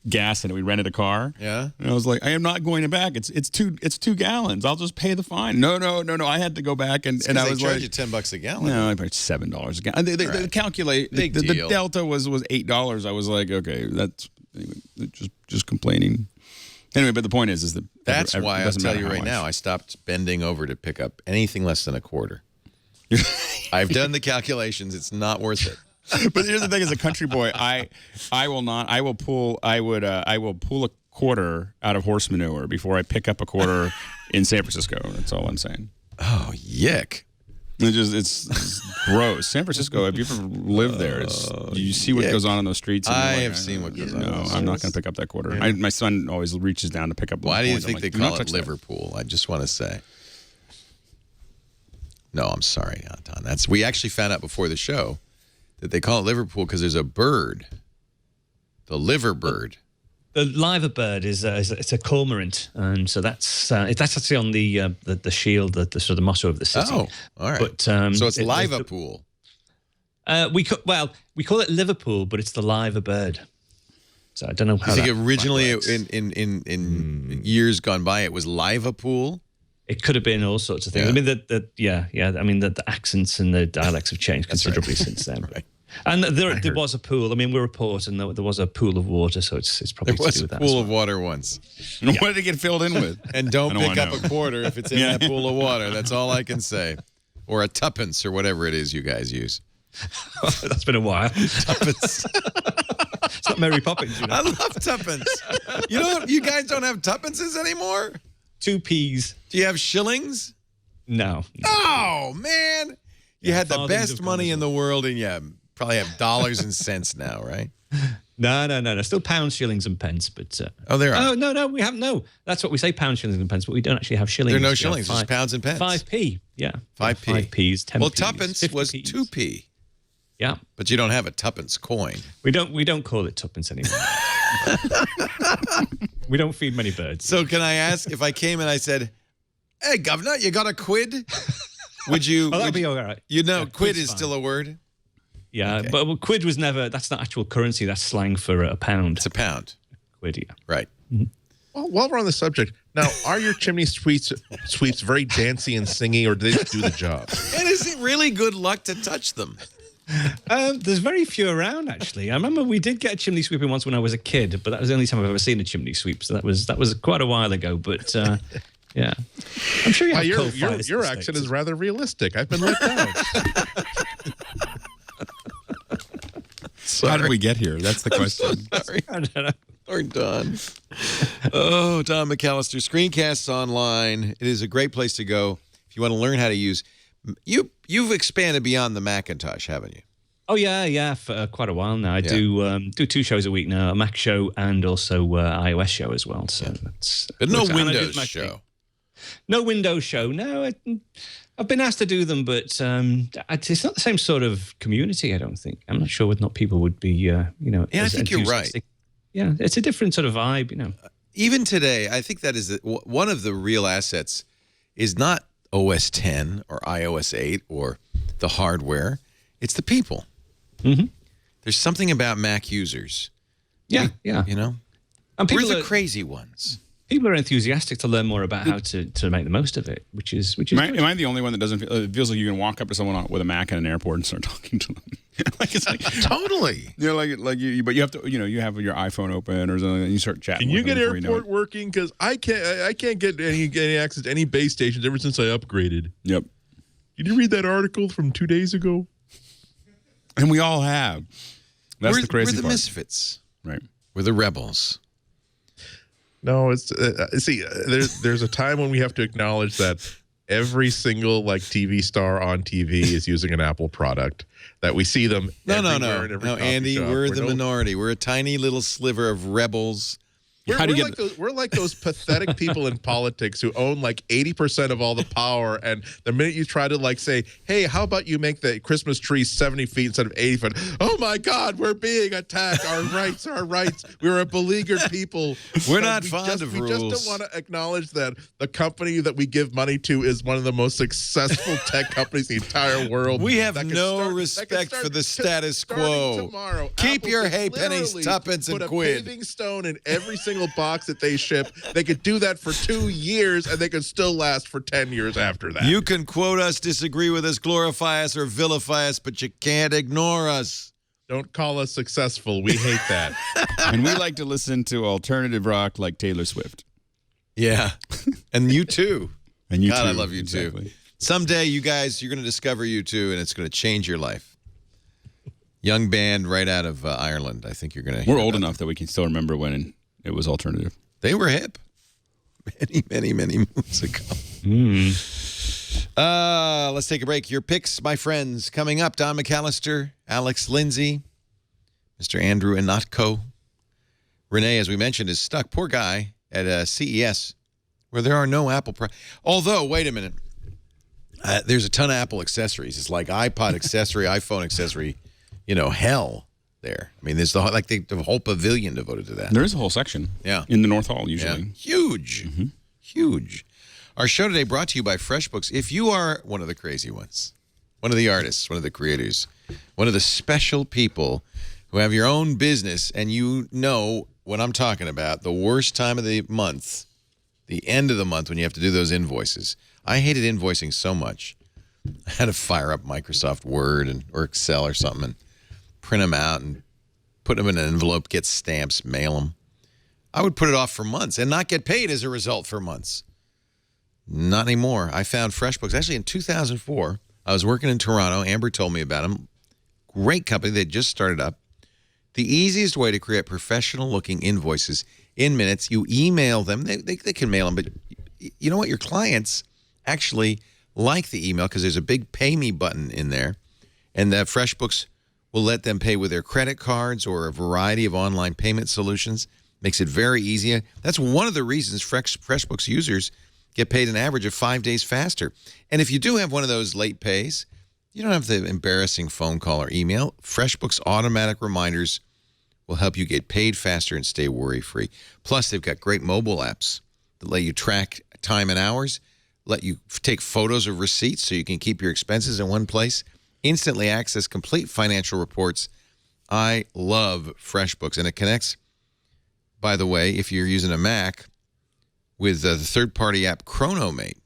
gas in it. We rented a car. Yeah. And I was like, I am not going back. It's 2 gallons. I'll just pay the fine. No. I had to go back and I was charge like, you $10 a gallon. No, I paid $7 a gallon. They calculate the delta was $8. I was like, okay, that's anyway, just complaining. Anyway, but the point is that that's why I'll tell you right now, I stopped bending over to pick up anything less than a quarter. I've done the calculations. It's not worth it. But here's the thing: as a country boy, I will pull a quarter out of horse manure before I pick up a quarter in San Francisco. That's all I'm saying. Oh, yuck! It's gross. San Francisco. If you ever lived there, you see what goes on those streets. I have seen what goes on. No, I'm not going to pick up that quarter. Yeah. My son always reaches down to pick up. Why do you think they call it Liverpool? I just want to say. No, I'm sorry, Anton. We actually found out before the show that they call it Liverpool because there's a bird, the liver bird. The liver bird is it's a cormorant, and so that's actually on the shield, the sort of motto of the city. Oh, all right. But so it's Liverpool. We call it Liverpool, but it's the liver bird. So I don't know how. I think originally in years gone by it was Liverpool. It could have been all sorts of things. Yeah. I mean, I mean, the accents and the dialects have changed considerably since then. Right. And there was a pool. I mean, we're a port, and there was a pool of water, so it's probably there was to do with a that. Pool of water once. And what did it get filled in with? And don't pick up a quarter if it's in that pool of water. That's all I can say. Or a Tuppence or whatever it is you guys use. That's been a while. Tuppence. It's not Mary Poppins, I love Tuppence. You guys don't have Tuppences anymore? 2 P's. Do you have shillings? No. Oh, man. You had the farthings best have gone money as in the world, and you probably have dollars and cents now, right? No. Still pounds, shillings, and pence. But Oh, there are. Oh no, we have no. That's what we say: pounds, shillings, and pence. But we don't actually have shillings. There are no We have shillings, just pounds and pence. 5p. Yeah. 5p. 5p's. 10p's. Well, Tuppence was 50p's. 2p, Yeah. but you don't have a Tuppence coin. We don't call it Tuppence anymore. We don't feed many birds. So can I ask, if I came and I said, "Hey, governor, you got a quid?" Would you? Oh, that'd be all right. You know, Yeah, quid quid's is fine. still a word. Yeah, Okay. but quid was never. That's not actual currency. That's slang for a pound. It's a pound, Quid. Yeah. right? Well, while we're on the subject, now, are your chimney sweeps very dancey and singy, or do they just do the job? And is it really good luck to touch them? There's very few around, actually. I remember we did get a chimney sweeping once when I was a kid, but that was the only time I've ever seen a chimney sweep. So that was quite a while ago. But yeah, I'm sure you have Your accent is rather realistic. I've been let down. How did we get here? That's the question. Sorry, I don't know. or Don. Oh, Don McAllister, Screencasts Online. It is a great place to go if you want to learn how to use. You've expanded beyond the Macintosh, haven't you? Oh yeah, for quite a while now. I do 2 shows a week now, a Mac show and also iOS show as well. So that's But no and I do Windows Mac show. No Windows show. No, I've been asked to do them, but it's not the same sort of community. I don't think. I'm not sure whether or not people would be, Yeah, I as think you're right. enthusiastic. Yeah, it's a different sort of vibe, Even today, I think that is one of the real assets is not OS 10 or iOS 8 or the hardware. It's the people. Mm-hmm. There's something about Mac users. Yeah. You know? And We're people the are, crazy ones. people are enthusiastic to learn more about how to make the most of it, which is Am I the only one that doesn't feel? It feels like you can walk up to someone with a Mac at an airport and start talking to them. It's like Totally. like you, but you have to, you have your iPhone open or something, and you start chatting. Can you with them get before you know airport working? Because I can't get any access to any base stations ever since I upgraded. Yep. Did you read that article from 2 days ago? And we all have. That's the crazy We're the part. misfits. Right. We're the rebels. No, it's there's a time when we have to acknowledge that every single TV star on TV is using an Apple product. That we see them. No, everywhere in every coffee Andy, shop. we're the minority. We're a tiny little sliver of rebels. We're like those pathetic people in politics who own 80% of all the power, and the minute you try to say, "Hey, how about you make the Christmas tree 70 feet instead of 80 feet?" Oh my God, we're being attacked. Our rights. We're a beleaguered people. We're not fond of rules. We just don't want to acknowledge that the company that we give money to is one of the most successful tech companies in the entire world. We have that can no start- respect that can for the start- status starting quo. Tomorrow, Keep Apple your could halfpennies, literally tuppence, and put a quid. paving stone in every single box that they ship. They could do that for 2 years, and they could still last for 10 years after that. You can quote us, disagree with us, glorify us, or vilify us, but you can't ignore us. Don't call us successful. We hate that. And we like to listen to alternative rock like Taylor Swift. Yeah. And you too. And you God, too. I love you Exactly. too. Someday, you guys, you're going to discover you too, and it's going to change your life. Young band right out of Ireland. I think you're going to. We're old enough that we can still remember when it was alternative. They were hip. Many moons ago. Let's take a break. Your picks, my friends, coming up. Don McAllister, Alex Lindsay, Mr. Andrew Ihnatko. Renee, as we mentioned, is stuck. Poor guy at CES, where there are no Apple. Although, wait a minute. There's a ton of Apple accessories. It's like iPod accessory, iPhone accessory, hell there. I mean, there's the whole pavilion devoted to that. There is a whole section. Yeah. In the North Hall, usually. Yeah. Huge. Huge. Our show today brought to you by FreshBooks. If you are one of the crazy ones, one of the artists, one of the creators, one of the special people who have your own business, and you know what I'm talking about, the worst time of the month, the end of the month when you have to do those invoices. I hated invoicing so much. I had to fire up Microsoft Word or Excel or something and print them out and put them in an envelope, get stamps, mail them. I would put it off for months and not get paid as a result for months. Not anymore. I found FreshBooks. Actually, in 2004, I was working in Toronto. Amber told me about them. Great company. They just started up. The easiest way to create professional-looking invoices in minutes, you email them. They can mail them, but you know what? Your clients actually like the email because there's a big pay me button in there. And the FreshBooks will let them pay with their credit cards or a variety of online payment solutions. Makes it very easy. That's one of the reasons FreshBooks users get paid an average of 5 days faster. And if you do have one of those late pays, you don't have the embarrassing phone call or email. FreshBooks automatic reminders will help you get paid faster and stay worry-free. Plus, they've got great mobile apps that let you track time and hours, let you take photos of receipts so you can keep your expenses in one place, instantly access complete financial reports. I love FreshBooks, and it connects, by the way, if you're using a Mac, with the third-party app Chronomate.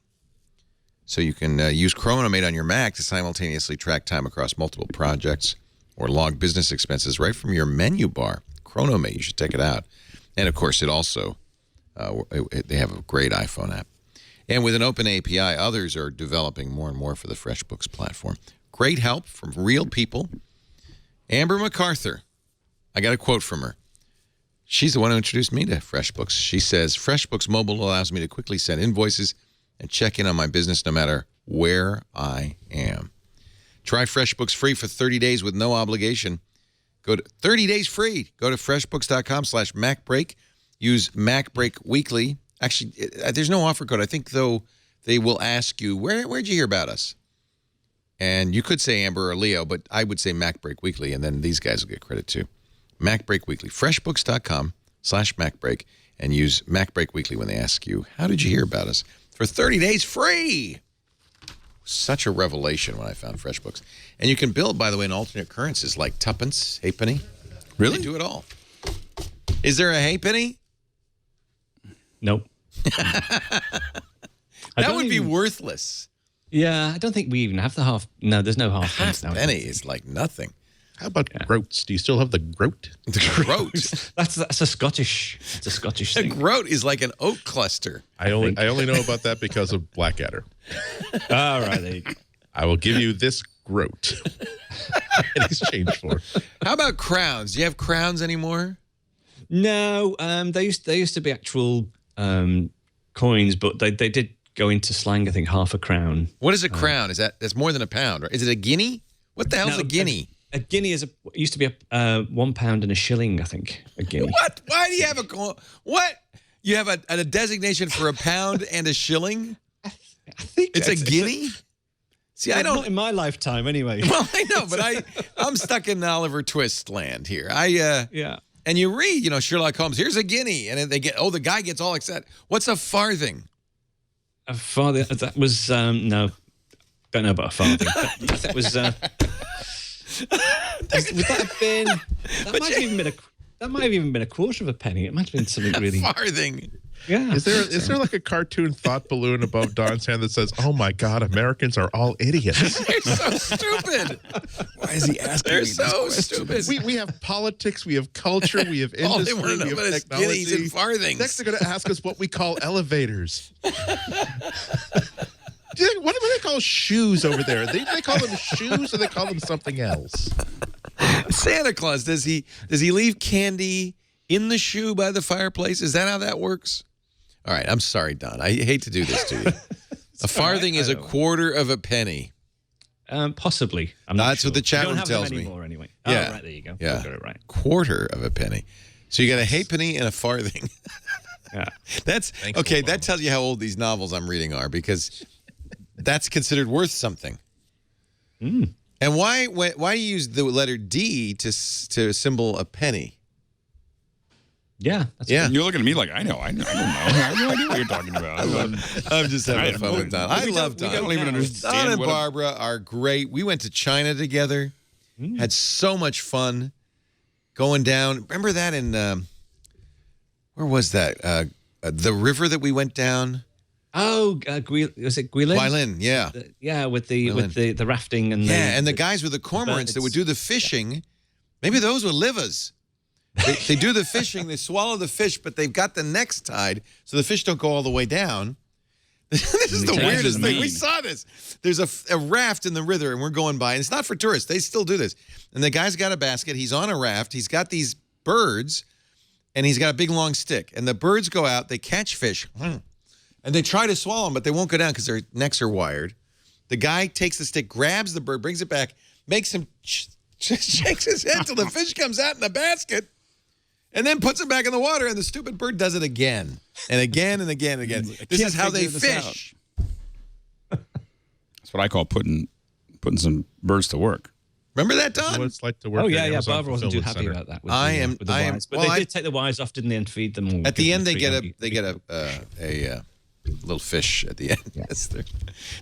So you can use Chronomate on your Mac to simultaneously track time across multiple projects or log business expenses right from your menu bar. Chronomate, you should check it out. And, of course, it also, they have a great iPhone app. And with an open API, others are developing more and more for the FreshBooks platform. Great help from real people. Amber MacArthur, I got a quote from her. She's the one who introduced me to FreshBooks. She says, FreshBooks Mobile allows me to quickly send invoices and check in on my business no matter where I am. Try FreshBooks free for 30 days with no obligation. Go to 30 days free. Go to freshbooks.com/MacBreak. Use MacBreak Weekly. Actually, there's no offer code. I think, though, they will ask you, where'd you hear about us? And you could say Amber or Leo, but I would say MacBreak Weekly, and then these guys will get credit too. MacBreak Weekly. Freshbooks.com/MacBreak, and use MacBreak Weekly when they ask you, how did you hear about us? For 30 days free. Such a revelation when I found FreshBooks. And you can build, by the way, in alternate currencies like Tuppence, halfpenny. Really? They do it all. Is there a halfpenny? Nope. That would be worthless. Yeah, I don't think we even have the half. No, there's no half. Halfpenny is like nothing. How about groats? Do you still have the groat? The groat. That's a Scottish. It's a Scottish A thing. groat is like an oak cluster. I only know about that because of Blackadder. All right, there you go. I will give you this groat in exchange for. How about crowns? Do you have crowns anymore? No, they used to be actual coins, but they did go into slang. I think half a crown. What is a crown? That's more than a pound, right? Is it a guinea? What the hell's a guinea? A guinea used to be a £1 and a shilling, I think. A guinea. What? Why do you have what? You have a designation for a pound and a shilling? I think it's a guinea? See, I don't. Not in my lifetime, anyway. Well, I know, but I'm stuck in Oliver Twist land here. Yeah. And you read, Sherlock Holmes. Here's a guinea, and then the guy gets all excited. What's a farthing? A farthing. That was no. Don't know about a farthing. That was. Would that have been? That might have even been a quarter of a penny. It might have been something really. Farthing. Yeah. Is there like a cartoon thought balloon above Don's hand that says, "Oh my God, Americans are all idiots"? They're so stupid. Why is he asking They're me so this stupid. We have politics, we have culture, we have All they industry, want to know we about have is technology. guineas and farthings. Next, they're going to ask us what we call elevators. What do they call shoes over there? They call them shoes, or they call them something else? Santa Claus, does he leave candy in the shoe by the fireplace? Is that how that works? All right, I'm sorry, Don. I hate to do this to you. A farthing is a quarter of a penny. Possibly. I'm not That's sure. what the chat room tells tells me. Anymore, anyway. Yeah. Oh, right, there you go. Yeah. Got it right. Quarter of a penny. So you got a halfpenny and a farthing. Yeah. That's okay. That tells you how old these novels I'm reading are, because that's considered worth something. Mm. And why do you use the letter D to symbol a penny? Yeah. Yeah. You're looking at me like, I don't know. I have no idea what you're talking about. I'm just having fun with Don. I love Don. I don't even understand. Don and what Barbara are great. We went to China together. Had so much fun going down. Remember that in where was that? The river that we went down. Oh, was it Guilin? Guilin, yeah. Yeah, with the rafting and and the guys with the cormorants that would do the fishing. Maybe those were livers. They do the fishing, they swallow the fish, but they've got the necks tied so the fish don't go all the way down. This is the weirdest thing. We saw this. There's a raft in the river, and we're going by, and it's not for tourists. They still do this. And the guy's got a basket. He's on a raft. He's got these birds, and he's got a big, long stick. And the birds go out. They catch fish, and they try to swallow them, but they won't go down because their necks are wired. The guy takes the stick, grabs the bird, brings it back, makes him shakes his head till the fish comes out in the basket, and then puts it back in the water, and the stupid bird does it again and again and again and again. This is how they fish. That's what I call putting some birds to work. Remember that, Don? What it's like to work. Oh yeah, at yeah. Amazon Barbara wasn't too Fulfillment happy Center. about that. With I the, am. With the I am. wires. But Well, they did take the wires off, didn't they, and feed them. At the end, they get a little fish at the end. Yes.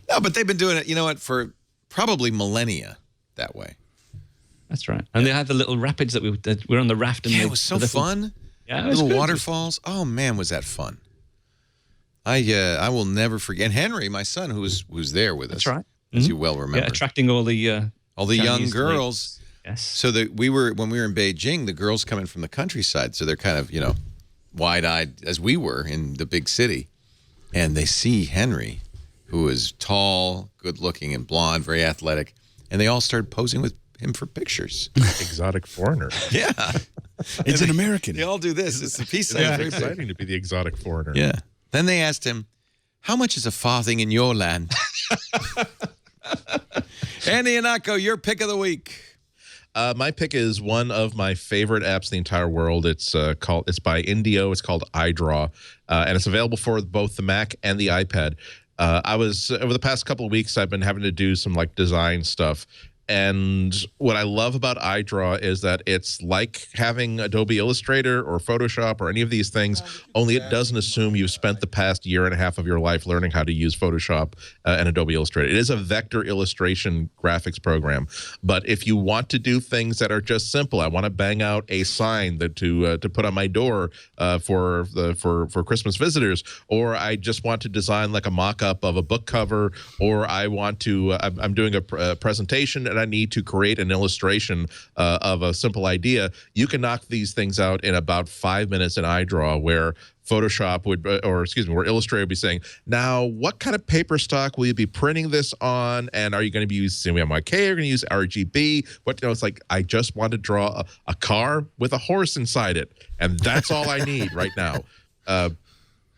No, but they've been doing it. You know what? For probably millennia that way. That's right. And they had the little rapids that we were on the raft. And Yeah, it was so fun. Yeah, it was little good. waterfalls. Oh man, was that fun! I will never forget. And Henry, my son, who was there with us. That's right. As you well remember. Yeah, attracting all the young Chinese girls. ladies. Yes. So when we were in Beijing, the girls come in from the countryside, so they're kind of wide-eyed as we were in the big city, and they see Henry, who is tall, good-looking, and blonde, very athletic, and they all started posing with him for pictures. Exotic foreigner. Yeah, It's an American. they all do this. It's a peace sign. Yeah, Very big. exciting to be the exotic foreigner. Yeah. Then they asked him, "How much is a farthing in your land?" And Ihnatko, your pick of the week. My pick is one of my favorite apps in the entire world. It's by Indio. It's called iDraw, and it's available for both the Mac and the iPad. I was over the past couple of weeks, I've been having to do some design stuff. And what I love about iDraw is that it's like having Adobe Illustrator or Photoshop or any of these things, only it doesn't assume you've spent the past year and a half of your life learning how to use Photoshop and Adobe Illustrator. It is a vector illustration graphics program. But if you want to do things that are just simple, I want to bang out a sign to put on my door for Christmas visitors, or I just want to design like a mock-up of a book cover, or I want to I'm doing a presentation and I need to create an illustration of a simple idea, you can knock these things out in about 5 minutes in iDraw, where Photoshop would, where Illustrator would be saying, now, what kind of paper stock will you be printing this on? And are you going to be using CMYK? Are you going to use RGB? It's like, I just want to draw a car with a horse inside it. And that's all I need right now.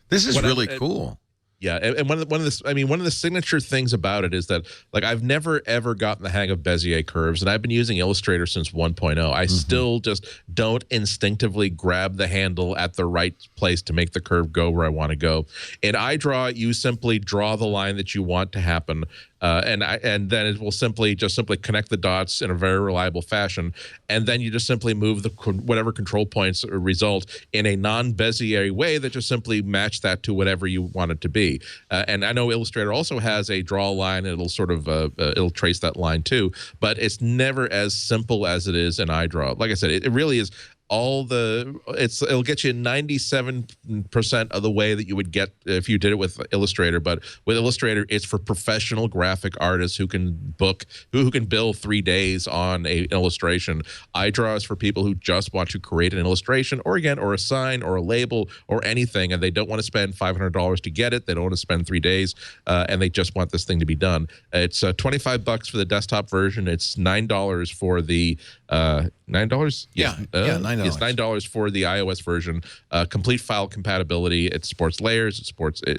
This is really cool. Yeah, and one of the signature things about it is that I've never ever gotten the hang of Bezier curves, and I've been using Illustrator since 1.0. I still just don't instinctively grab the handle at the right place to make the curve go where I want to go. In iDraw, you simply draw the line that you want to happen. And then it will simply connect the dots in a very reliable fashion, and then you just simply move whatever control points result in a non-Bezier way that just simply match that to whatever you want it to be. And I know Illustrator also has a draw line, and it'll sort of it'll trace that line too, but it's never as simple as it is in iDraw. Like I said, it really is. It'll get you 97% of the way that you would get if you did it with Illustrator. But with Illustrator, it's for professional graphic artists who can bill 3 days on an illustration. iDraw is for people who just want to create an illustration, or a sign, or a label, or anything, and they don't want to spend $500 to get it. They don't want to spend 3 days, and they just want this thing to be done. It's $25 for the desktop version. It's $9 for the $9. Yeah, $9. It's $9 for the iOS version. Complete file compatibility. It supports layers. It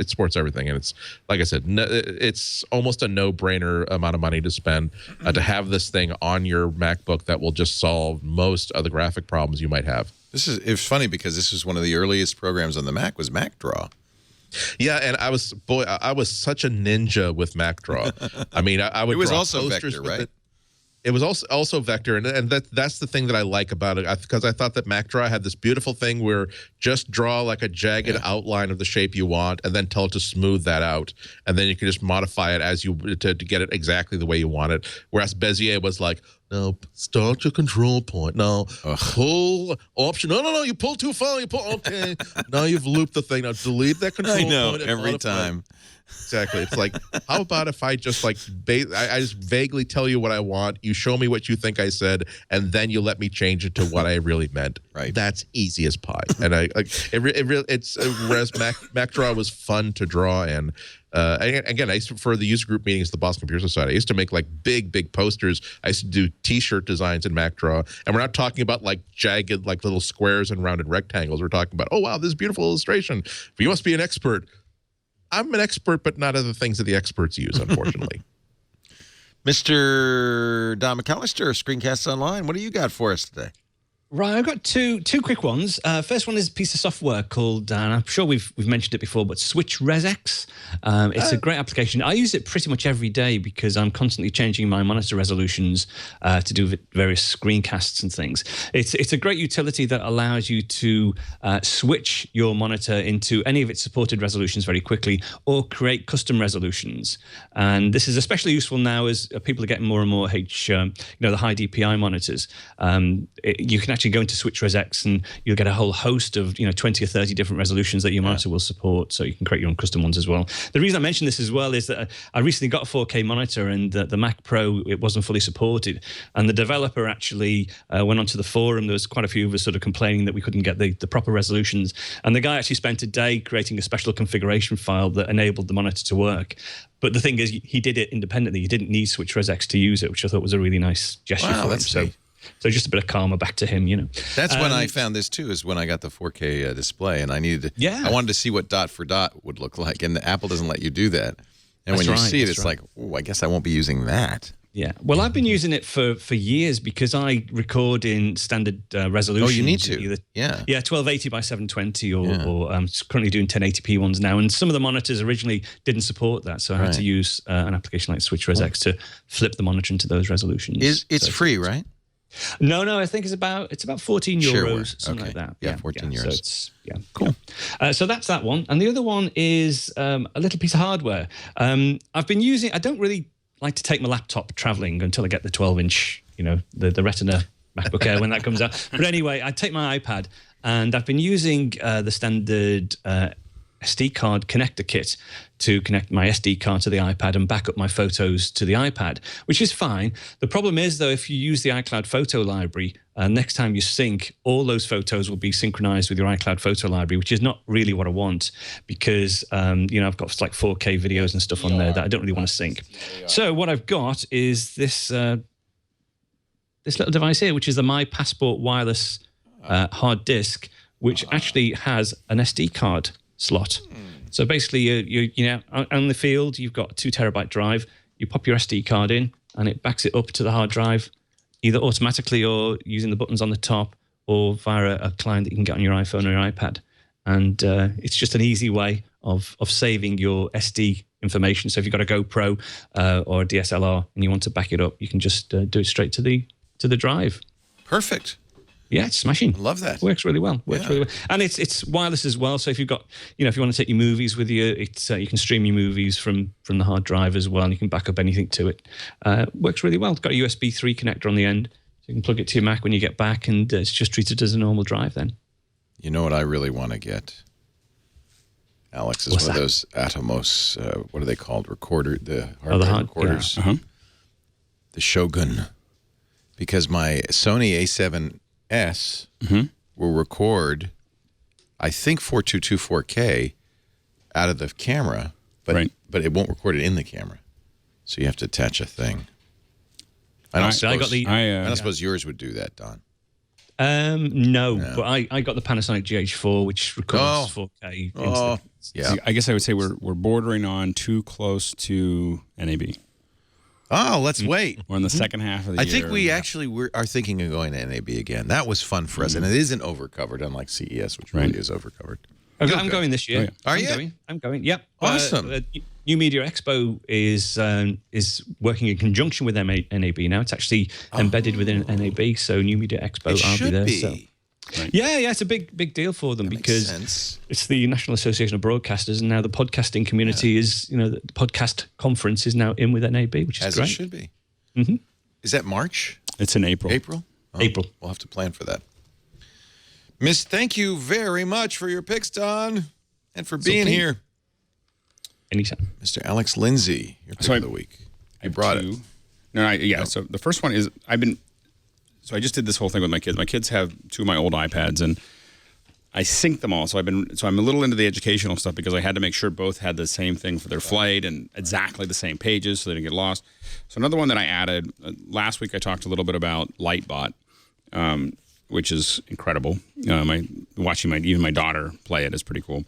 supports everything. And it's, like I said, it's almost a no-brainer amount of money to spend to have this thing on your MacBook that will just solve most of the graphic problems you might have. It's funny because this was one of the earliest programs on the Mac was MacDraw. Yeah, and I was such a ninja with MacDraw. I mean, I would. It was draw also posters vector, right? It was also vector, and that's the thing that I like about it, because I thought that MacDraw had this beautiful thing where just draw like a jagged outline of the shape you want, and then tell it to smooth that out, and then you can just modify it as you to get it exactly the way you want it. Whereas Bezier was like, no, start your control point. No, pull option. No, you pull too far. You pull. Okay, now you've looped the thing. Now delete that control point. I know, and every modify. time. Exactly. It's like, how about if I just I just vaguely tell you what I want, you show me what you think I said, and then you let me change it to what I really meant. Right. That's easy as pie. And whereas MacDraw was fun to draw in. Again, I used to, for the user group meetings at the Boston Computer Society, I used to make big posters. I used to do T-shirt designs in MacDraw, and we're not talking about jagged little squares and rounded rectangles. We're talking about, oh wow, this is beautiful illustration. You must be an expert. I'm an expert, but not other things that the experts use, unfortunately. Mr. Don McAllister, Screencasts Online. What do you got for us today? Right, I've got two quick ones. First one is a piece of software called, and I'm sure we've mentioned it before, but Switch ResX. It's a great application. I use it pretty much every day because I'm constantly changing my monitor resolutions to do various screencasts and things. It's a great utility that allows you to switch your monitor into any of its supported resolutions very quickly, or create custom resolutions. And this is especially useful now as people are getting more and more the high DPI monitors. You can actually go into Switch ResX and you'll get a whole host of 20 or 30 different resolutions that your monitor will support, so you can create your own custom ones as well. The reason I mention this as well is that I recently got a 4K monitor, and the Mac Pro, it wasn't fully supported, and the developer actually went onto the forum. There was quite a few of us sort of complaining that we couldn't get the proper resolutions, and the guy actually spent a day creating a special configuration file that enabled the monitor to work. But the thing is, he did it independently. He didn't need Switch ResX to use it, which I thought was a really nice gesture for him. So just a bit of karma back to him, That's when I found this too, is when I got the 4K display, and I wanted to see what dot for dot would look like, and Apple doesn't let you do that. And when you see it, it's like, oh, I guess I won't be using that. Yeah. Well, I've been using it for years because I record in standard resolution. Oh, you need to. Yeah, 1280 by 720, or I'm currently doing 1080p ones now. And some of the monitors originally didn't support that, so I had to use an application like Switch ResX to flip the monitor into those resolutions. It's free, right? No, I think it's about 14 euros, something like that. Yeah, 14 euros. So cool. So that's that one. And the other one is a little piece of hardware. I've been using, I don't really like to take my laptop traveling until I get the 12-inch, the Retina MacBook Air when that comes out. But anyway, I take my iPad, and I've been using the standard SD card connector kit to connect my SD card to the iPad and back up my photos to the iPad, which is fine. The problem is, though, if you use the iCloud photo library, next time you sync, all those photos will be synchronized with your iCloud photo library, which is not really what I want, because I've got like 4K videos and stuff on there that I don't really want to sync. So what I've got is this little device here, which is the My Passport wireless hard disk, which actually has an SD card slot. So basically, you on the field, you've got a 2 terabyte drive. You pop your SD card in, and it backs it up to the hard drive, either automatically or using the buttons on the top, or via a client that you can get on your iPhone or your iPad. And it's just an easy way of saving your SD information. So if you've got a GoPro or a DSLR and you want to back it up, you can just do it straight to the drive. Perfect. Yeah, it's smashing. I love that. Works really well. Really well. And it's wireless as well. So if you've got, if you want to take your movies with you, it's you can stream your movies from the hard drive as well, and you can back up anything to it. Works really well. It's got a USB 3 connector on the end, so you can plug it to your Mac when you get back, and it's just treated as a normal drive then. You know what I really want to get, Alex, is one of those Atomos, what are they called? The hard recorders. Yeah. The Shogun. Because my Sony A7S will record, I think 422 4K out of the camera, but it won't record it in the camera. So you have to attach a thing. I don't suppose yours would do that, Don. No, but I got the Panasonic GH4, which records 4K. Yeah, I guess I would say we're bordering on too close to NAB. Oh, let's wait. We're in the second half of the year. I think we actually are thinking of going to NAB again. That was fun for us, and it isn't overcovered, unlike CES, which really is overcovered. I'm going this year. Oh, yeah. Are you? I'm going. Yep. Awesome. New Media Expo is working in conjunction with NAB now. It's actually embedded within NAB, so New Media Expo will be there. So. Right. Yeah, it's a big deal for them because it's the National Association of Broadcasters, and now the podcasting community is, the podcast conference is now in with NAB, which is great. As it should be. Mm-hmm. Is that March? It's in April. April? Oh, April. We'll have to plan for that. Miss, thank you very much for your picks, Don, and for being here. Anytime. Mr. Alex Lindsay, your pick of the week. You brought it. No, so the first one is So I just did this whole thing with my kids. My kids have 2 of my old iPads, and I sync them all. So I'm a little into the educational stuff because I had to make sure both had the same thing for their flight and exactly the same pages so they didn't get lost. So another one that I added last week, I talked a little bit about Lightbot, which is incredible. Watching even my daughter play it is pretty cool.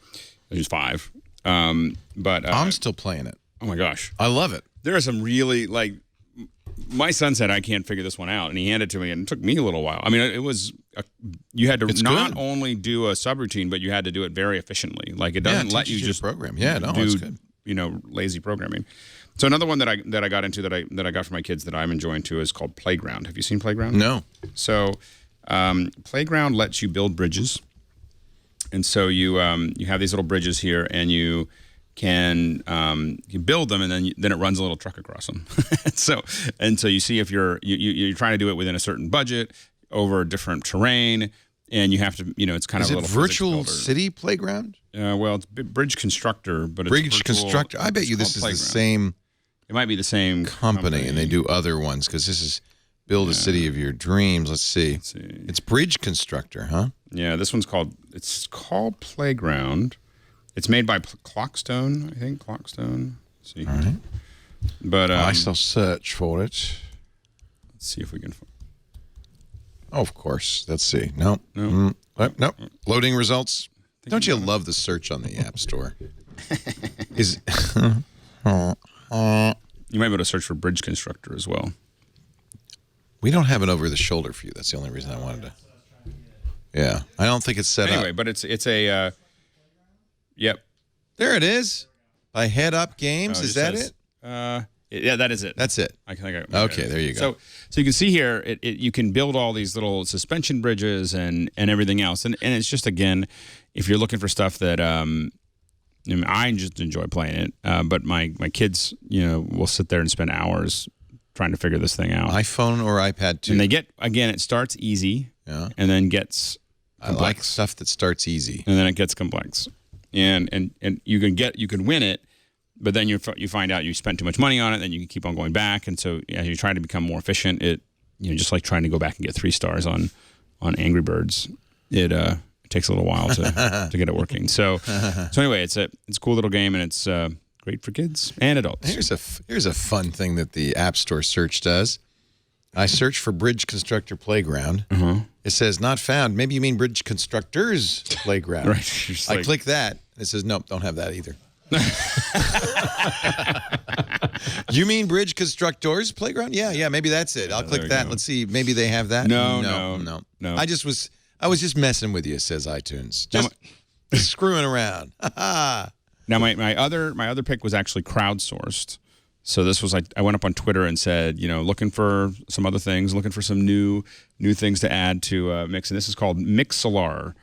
She's 5, but I'm still playing it. Oh my gosh, I love it. There are some really my son said, I can't figure this one out. And he handed it to me, and it took me a little while. I mean, it was, you had to not only do a subroutine, but you had to do it very efficiently. Like, it doesn't let you just program. Yeah, no, do, it's good. Lazy programming. So another one that I got into that I got for my kids that I'm enjoying too is called Playground. Have you seen Playground? No. So Playground lets you build bridges. And so you have these little bridges here, and you can you build them, and then it runs a little truck across them. so you see if you're trying to do it within a certain budget over different terrain, and you have to it's kind of a little virtual city playground. Well, it's Bridge Constructor, but Bridge it's Constructor. I bet you this is the same. It might be the same company, and they do other ones because this is Build a City of Your Dreams. Let's see. It's Bridge Constructor, huh? Yeah, this one's called Playground. It's made by Clockstone, I think. Clockstone. Let's see. All right. But I shall search for it. Let's see if we can. Oh, of course. Let's see. No. No. No. Loading results. Don't you love the search on the App Store? Is you might be able to search for Bridge Constructor as well. We don't have an over-the-shoulder view. That's the only reason I wanted to. Yeah, I don't think it's set up. Anyway, but it's a. Yep. There it is. By Head Up Games. Is that it? Yeah, that is it. That's it. Okay, there you go. So you can see here, you can build all these little suspension bridges and everything else, and it's just, again, if you're looking for stuff that I just enjoy playing it, but my kids will sit there and spend hours trying to figure this thing out. iPhone or iPad too. And they get, again, it starts easy, and then gets complex. I like stuff that starts easy, and then it gets complex, and you can win it. But then you find out you spent too much money on it, then you can keep on going back. And so as you try to become more efficient, just like trying to go back and get 3 stars on Angry Birds, it takes a little while to get it working. So anyway, it's a cool little game, and it's great for kids and adults. Here's a fun thing that the App Store search does. I search for Bridge Constructor Playground. It says not found. Maybe you mean Bridge Constructors Playground. Right. I click that, and it says nope, don't have that either. You mean Bridge Constructors Playground? Yeah, maybe that's it. I'll click that. Let's see. Maybe they have that. No. I was just messing with you, says iTunes. Just screwing around. Now my other pick was actually crowdsourced. So this was like, I went up on Twitter and said, looking for some other things, looking for some new things to add to Mix, and this is called Mixlr.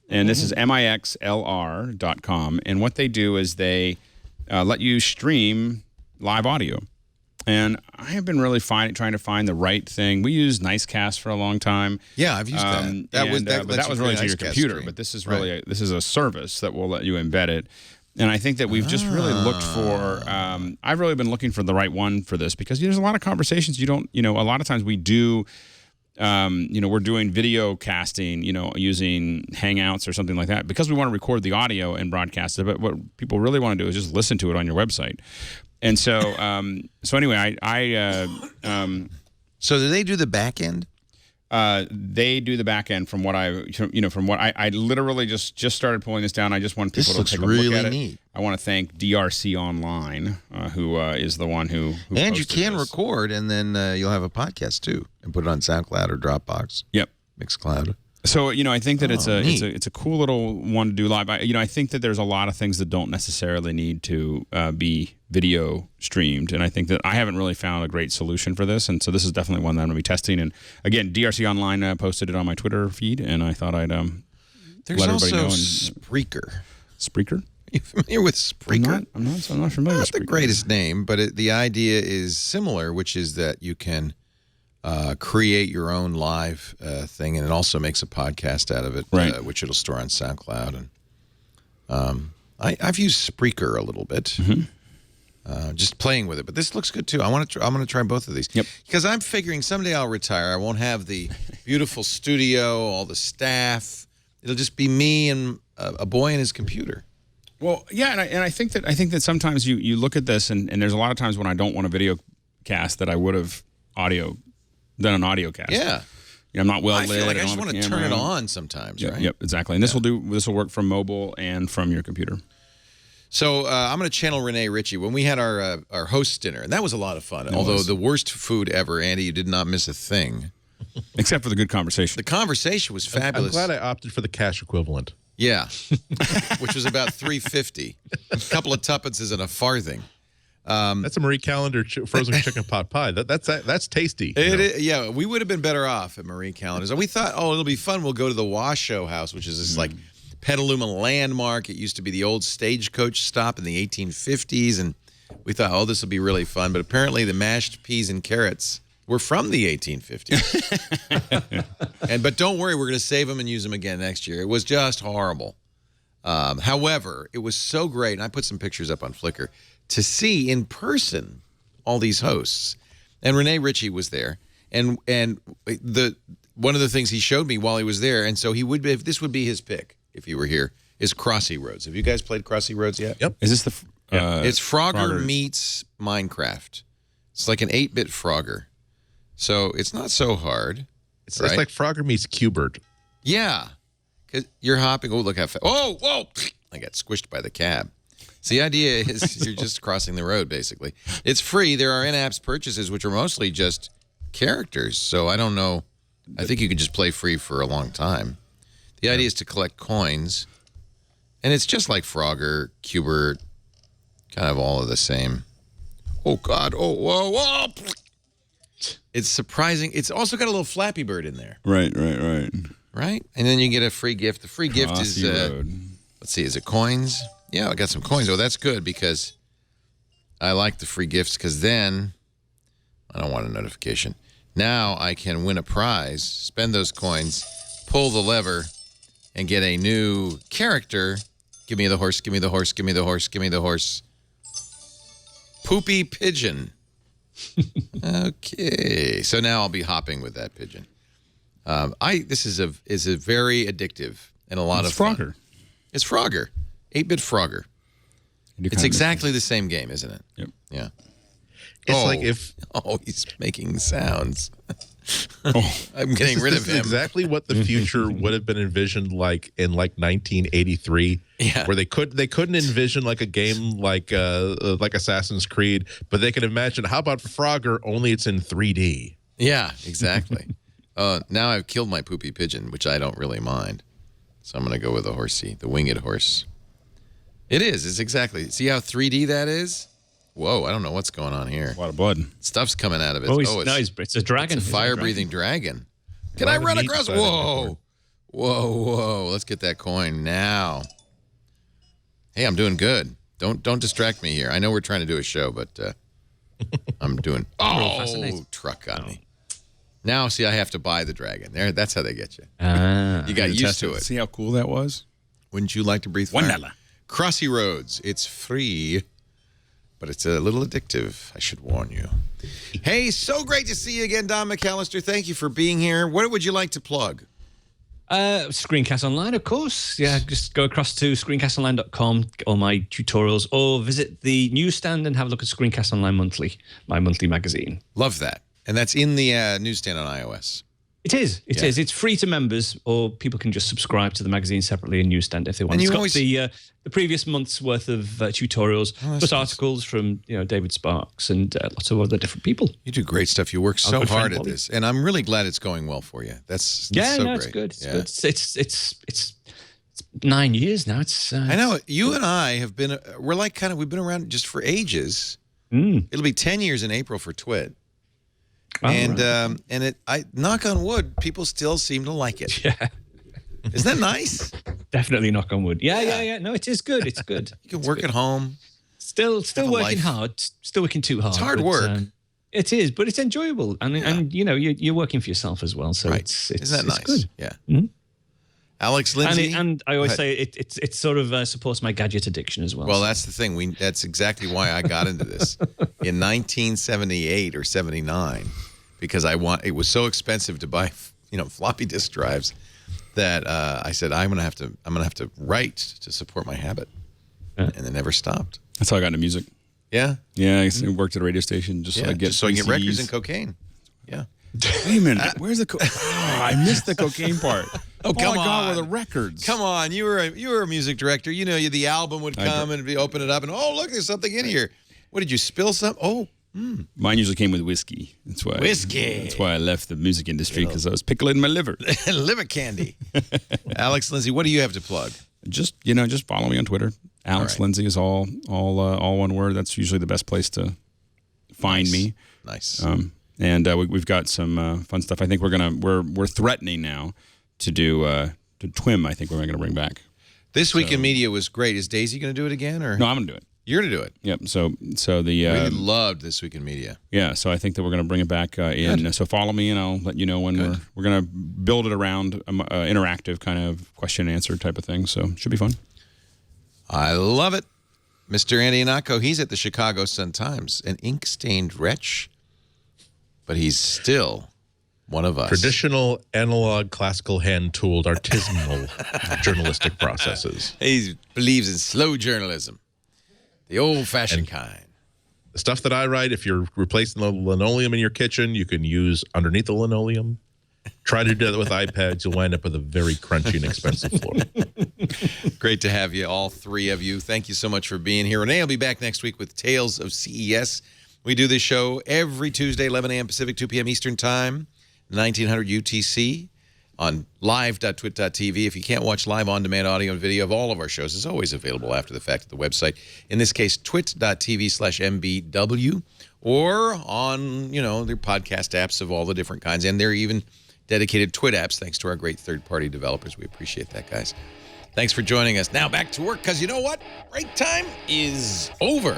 And this is mixlr.com. And what they do is they let you stream live audio. And I have been really trying to find the right thing. We used Nicecast for a long time. Yeah, I've used that. That was really to your computer. But this is really this is a service that will let you embed it. And I think that we've just really looked for. I've really been looking for the right one for this because there's a lot of conversations you don't. A lot of times we do. We're doing video casting, using Hangouts or something like that because we want to record the audio and broadcast it. But what people really want to do is just listen to it on your website. And so, anyway, So do they do the back end? They do the back end from what I literally just started pulling this down. I just want people to take a look at it. Neat. I want to thank DRC Online, who is the one who and you can this. record, and then you'll have a podcast too, and put it on SoundCloud or Dropbox. Yep, Mixcloud. So I think that it's a cool little one to do live. I think that there's a lot of things that don't necessarily need to be video streamed, and I think that I haven't really found a great solution for this. And so this is definitely one that I'm going to be testing. And again, DRC Online posted it on my Twitter feed, and I thought I'd there's let also everybody know. Spreaker. Spreaker? Are you familiar with Spreaker? I'm not familiar with Spreaker. Not the greatest name, but the idea is similar, which is that you can create your own live thing, and it also makes a podcast out of it, right. Which it'll store on SoundCloud. And I've used Spreaker a little bit, just playing with it. But this looks good too. I'm gonna try both of these. Yep. Because I'm figuring someday I'll retire. I won't have the beautiful studio, all the staff. It'll just be me and a boy and his computer. Well, yeah, and I think that sometimes you look at this, and there's a lot of times when I don't want a video cast that I would have done an audio cast. Yeah. I'm not well lit. I feel like I just want to turn it on sometimes, right? Yep, exactly. And this will work from mobile and from your computer. So I'm going to channel Renee Ritchie. When we had our host dinner, and that was a lot of fun. Although the worst food ever, Andy, you did not miss a thing. Except for the good conversation. The conversation was fabulous. I'm glad I opted for the cash equivalent. Yeah, which was about $3.50. A couple of tuppences and a farthing. That's a Marie Callender frozen chicken pot pie. That's tasty. Yeah, we would have been better off at Marie Callender's. And we thought, oh, it'll be fun. We'll go to the Washoe House, which is this like Petaluma landmark. It used to be the old stagecoach stop in the 1850s, and we thought, oh, this will be really fun. But apparently, the mashed peas and carrots were from the 1850s. But don't worry, we're going to save them and use them again next year. It was just horrible. However, it was so great, and I put some pictures up on Flickr, to see in person all these hosts. And Renee Ritchie was there, and one of the things he showed me while he was there, and so this would be his pick if he were here, is Crossy Roads. Have you guys played Crossy Roads yet? Yep. Is this the... it's Frogger meets Minecraft. It's like an 8-bit Frogger. So it's not so hard. It's like Frogger meets Qbert. Yeah. Because you're hopping. Oh, look how fast. Oh, whoa. I got squished by the cab. So the idea is you're just crossing the road, basically. It's free. There are in-apps purchases, which are mostly just characters. So I don't know. I think you could just play free for a long time. The idea is to collect coins. And it's just like Frogger, Qbert, kind of all of the same. Oh, God. Oh, whoa, whoa. It's surprising. It's also got a little Flappy Bird in there. Right. Right? And then you get a free gift. The free gift is, Road. let's see, is it coins? Yeah, I got some coins. Oh, that's good because I like the free gifts because then I don't want a notification. Now I can win a prize, spend those coins, pull the lever, and get a new character. Give me the horse, give me the horse, give me the horse, give me the horse. Poopy Pigeon. Okay, so now I'll be hopping with that pigeon. This is a very addictive and a lot of fun. Frogger. It's Frogger, 8-bit Frogger. It's exactly the same game, isn't it? Yep. Yeah. It's like if... Oh, he's making sounds. I'm getting rid of him. Exactly what the future would have been envisioned like in like 1983. Yeah. Where they couldn't envision like a game like Assassin's Creed, but they can imagine how about Frogger only it's in 3D. Yeah, exactly. Now I've killed my poopy pigeon, which I don't really mind. So I'm going to go with the winged horse. It is. It's exactly. See how 3D that is? Whoa, I don't know what's going on here. A lot of blood. Stuff's coming out of it. It's a dragon. It's a fire-breathing dragon. Can I run across? Whoa. Whoa. Let's get that coin now. Hey, I'm doing good. Don't distract me here. I know we're trying to do a show, but I'm doing... Oh, truck got me. Now, see, I have to buy the dragon. That's how they get you. You got used to it. See how cool that was? Wouldn't you like to breathe fire? $1. Crossy Roads. It's free, but it's a little addictive, I should warn you. Hey, so great to see you again, Don McAllister. Thank you for being here. What would you like to plug? Screencast Online, of course. Yeah, just go across to screencastonline.com, get all my tutorials, or visit the newsstand and have a look at Screencast Online Monthly, my monthly magazine. Love that. And that's in the newsstand on iOS. It is. It is. It's free to members, or people can just subscribe to the magazine separately in newsstand if they want. And it's got the previous month's worth of tutorials, plus articles from David Sparks and lots of other different people. You do great stuff. You work so hard at this, and I'm really glad it's going well for you. That's so great. It's good. It's 9 years now. I know you and I have been. We're like we've been around just for ages. It'll be 10 years in April for Twit. Oh, and right. And I knock on wood, people still seem to like it. Yeah. Isn't that nice? Definitely knock on wood. Yeah. No, it is good. It's good. You can work at home. Still working hard. Still working too hard. It's hard work. It is, but it's enjoyable, and you're working for yourself as well. So right. Isn't that nice? Good. Yeah. Mm-hmm. Alex, Lindsay, and I always say it sort of supports my gadget addiction as well. Well, that's the thing. That's exactly why I got into this in 1978 or 79, because it was so expensive to buy, floppy disk drives, that I said I'm gonna have to write to support my habit, and it never stopped. That's how I got into music. Yeah. Yeah, I worked at a radio station just so I get records and cocaine. Yeah. Wait a minute. Where's the I missed the cocaine part. Oh, come All I got on. were the records. Come on, you were a music director. You know, the album would come and be open it up, and oh, look, there's something in here. What did you spill? Some? Oh, Mine usually came with whiskey. That's why. That's why I left the music industry, because I was pickling my liver. liver candy. Alex, Lindsay, what do you have to plug? Just follow me on Twitter. Alex Lindsay is all one word. That's usually the best place to find me. Nice. And we've got some fun stuff. I think we're threatening now to do to TWIM. I think we're going to bring back. This Week in Media was great. Is Daisy going to do it again, or no? I'm going to do it. You're going to do it. Yep. So the really loved This Week in Media. Yeah. So I think that we're going to bring it back in. So follow me, and I'll let you know when we're going to build it around interactive kind of question and answer type of thing. So it should be fun. I love it. Mr. Andy Ihnatko, he's at the Chicago Sun-Times, an ink-stained wretch, but he's still one of us. Traditional, analog, classical, hand-tooled, artisanal journalistic processes. He believes in slow journalism, the old-fashioned kind. The stuff that I write, if you're replacing the linoleum in your kitchen, you can use underneath the linoleum. Try to do that with iPads. You'll wind up with a very crunchy and expensive floor. Great to have you, all three of you. Thank you so much for being here. Renee will be back next week with Tales of CES. We do this show every Tuesday, 11 a.m. Pacific, 2 p.m. Eastern Time, 1900 UTC, on live.twit.tv. If you can't watch live on-demand audio and video of all of our shows, it's always available after the fact at the website. In this case, twit.tv/MBW, or on, their podcast apps of all the different kinds. And there are even dedicated Twit apps, thanks to our great third-party developers. We appreciate that, guys. Thanks for joining us. Now back to work, because you know what? Break time is over.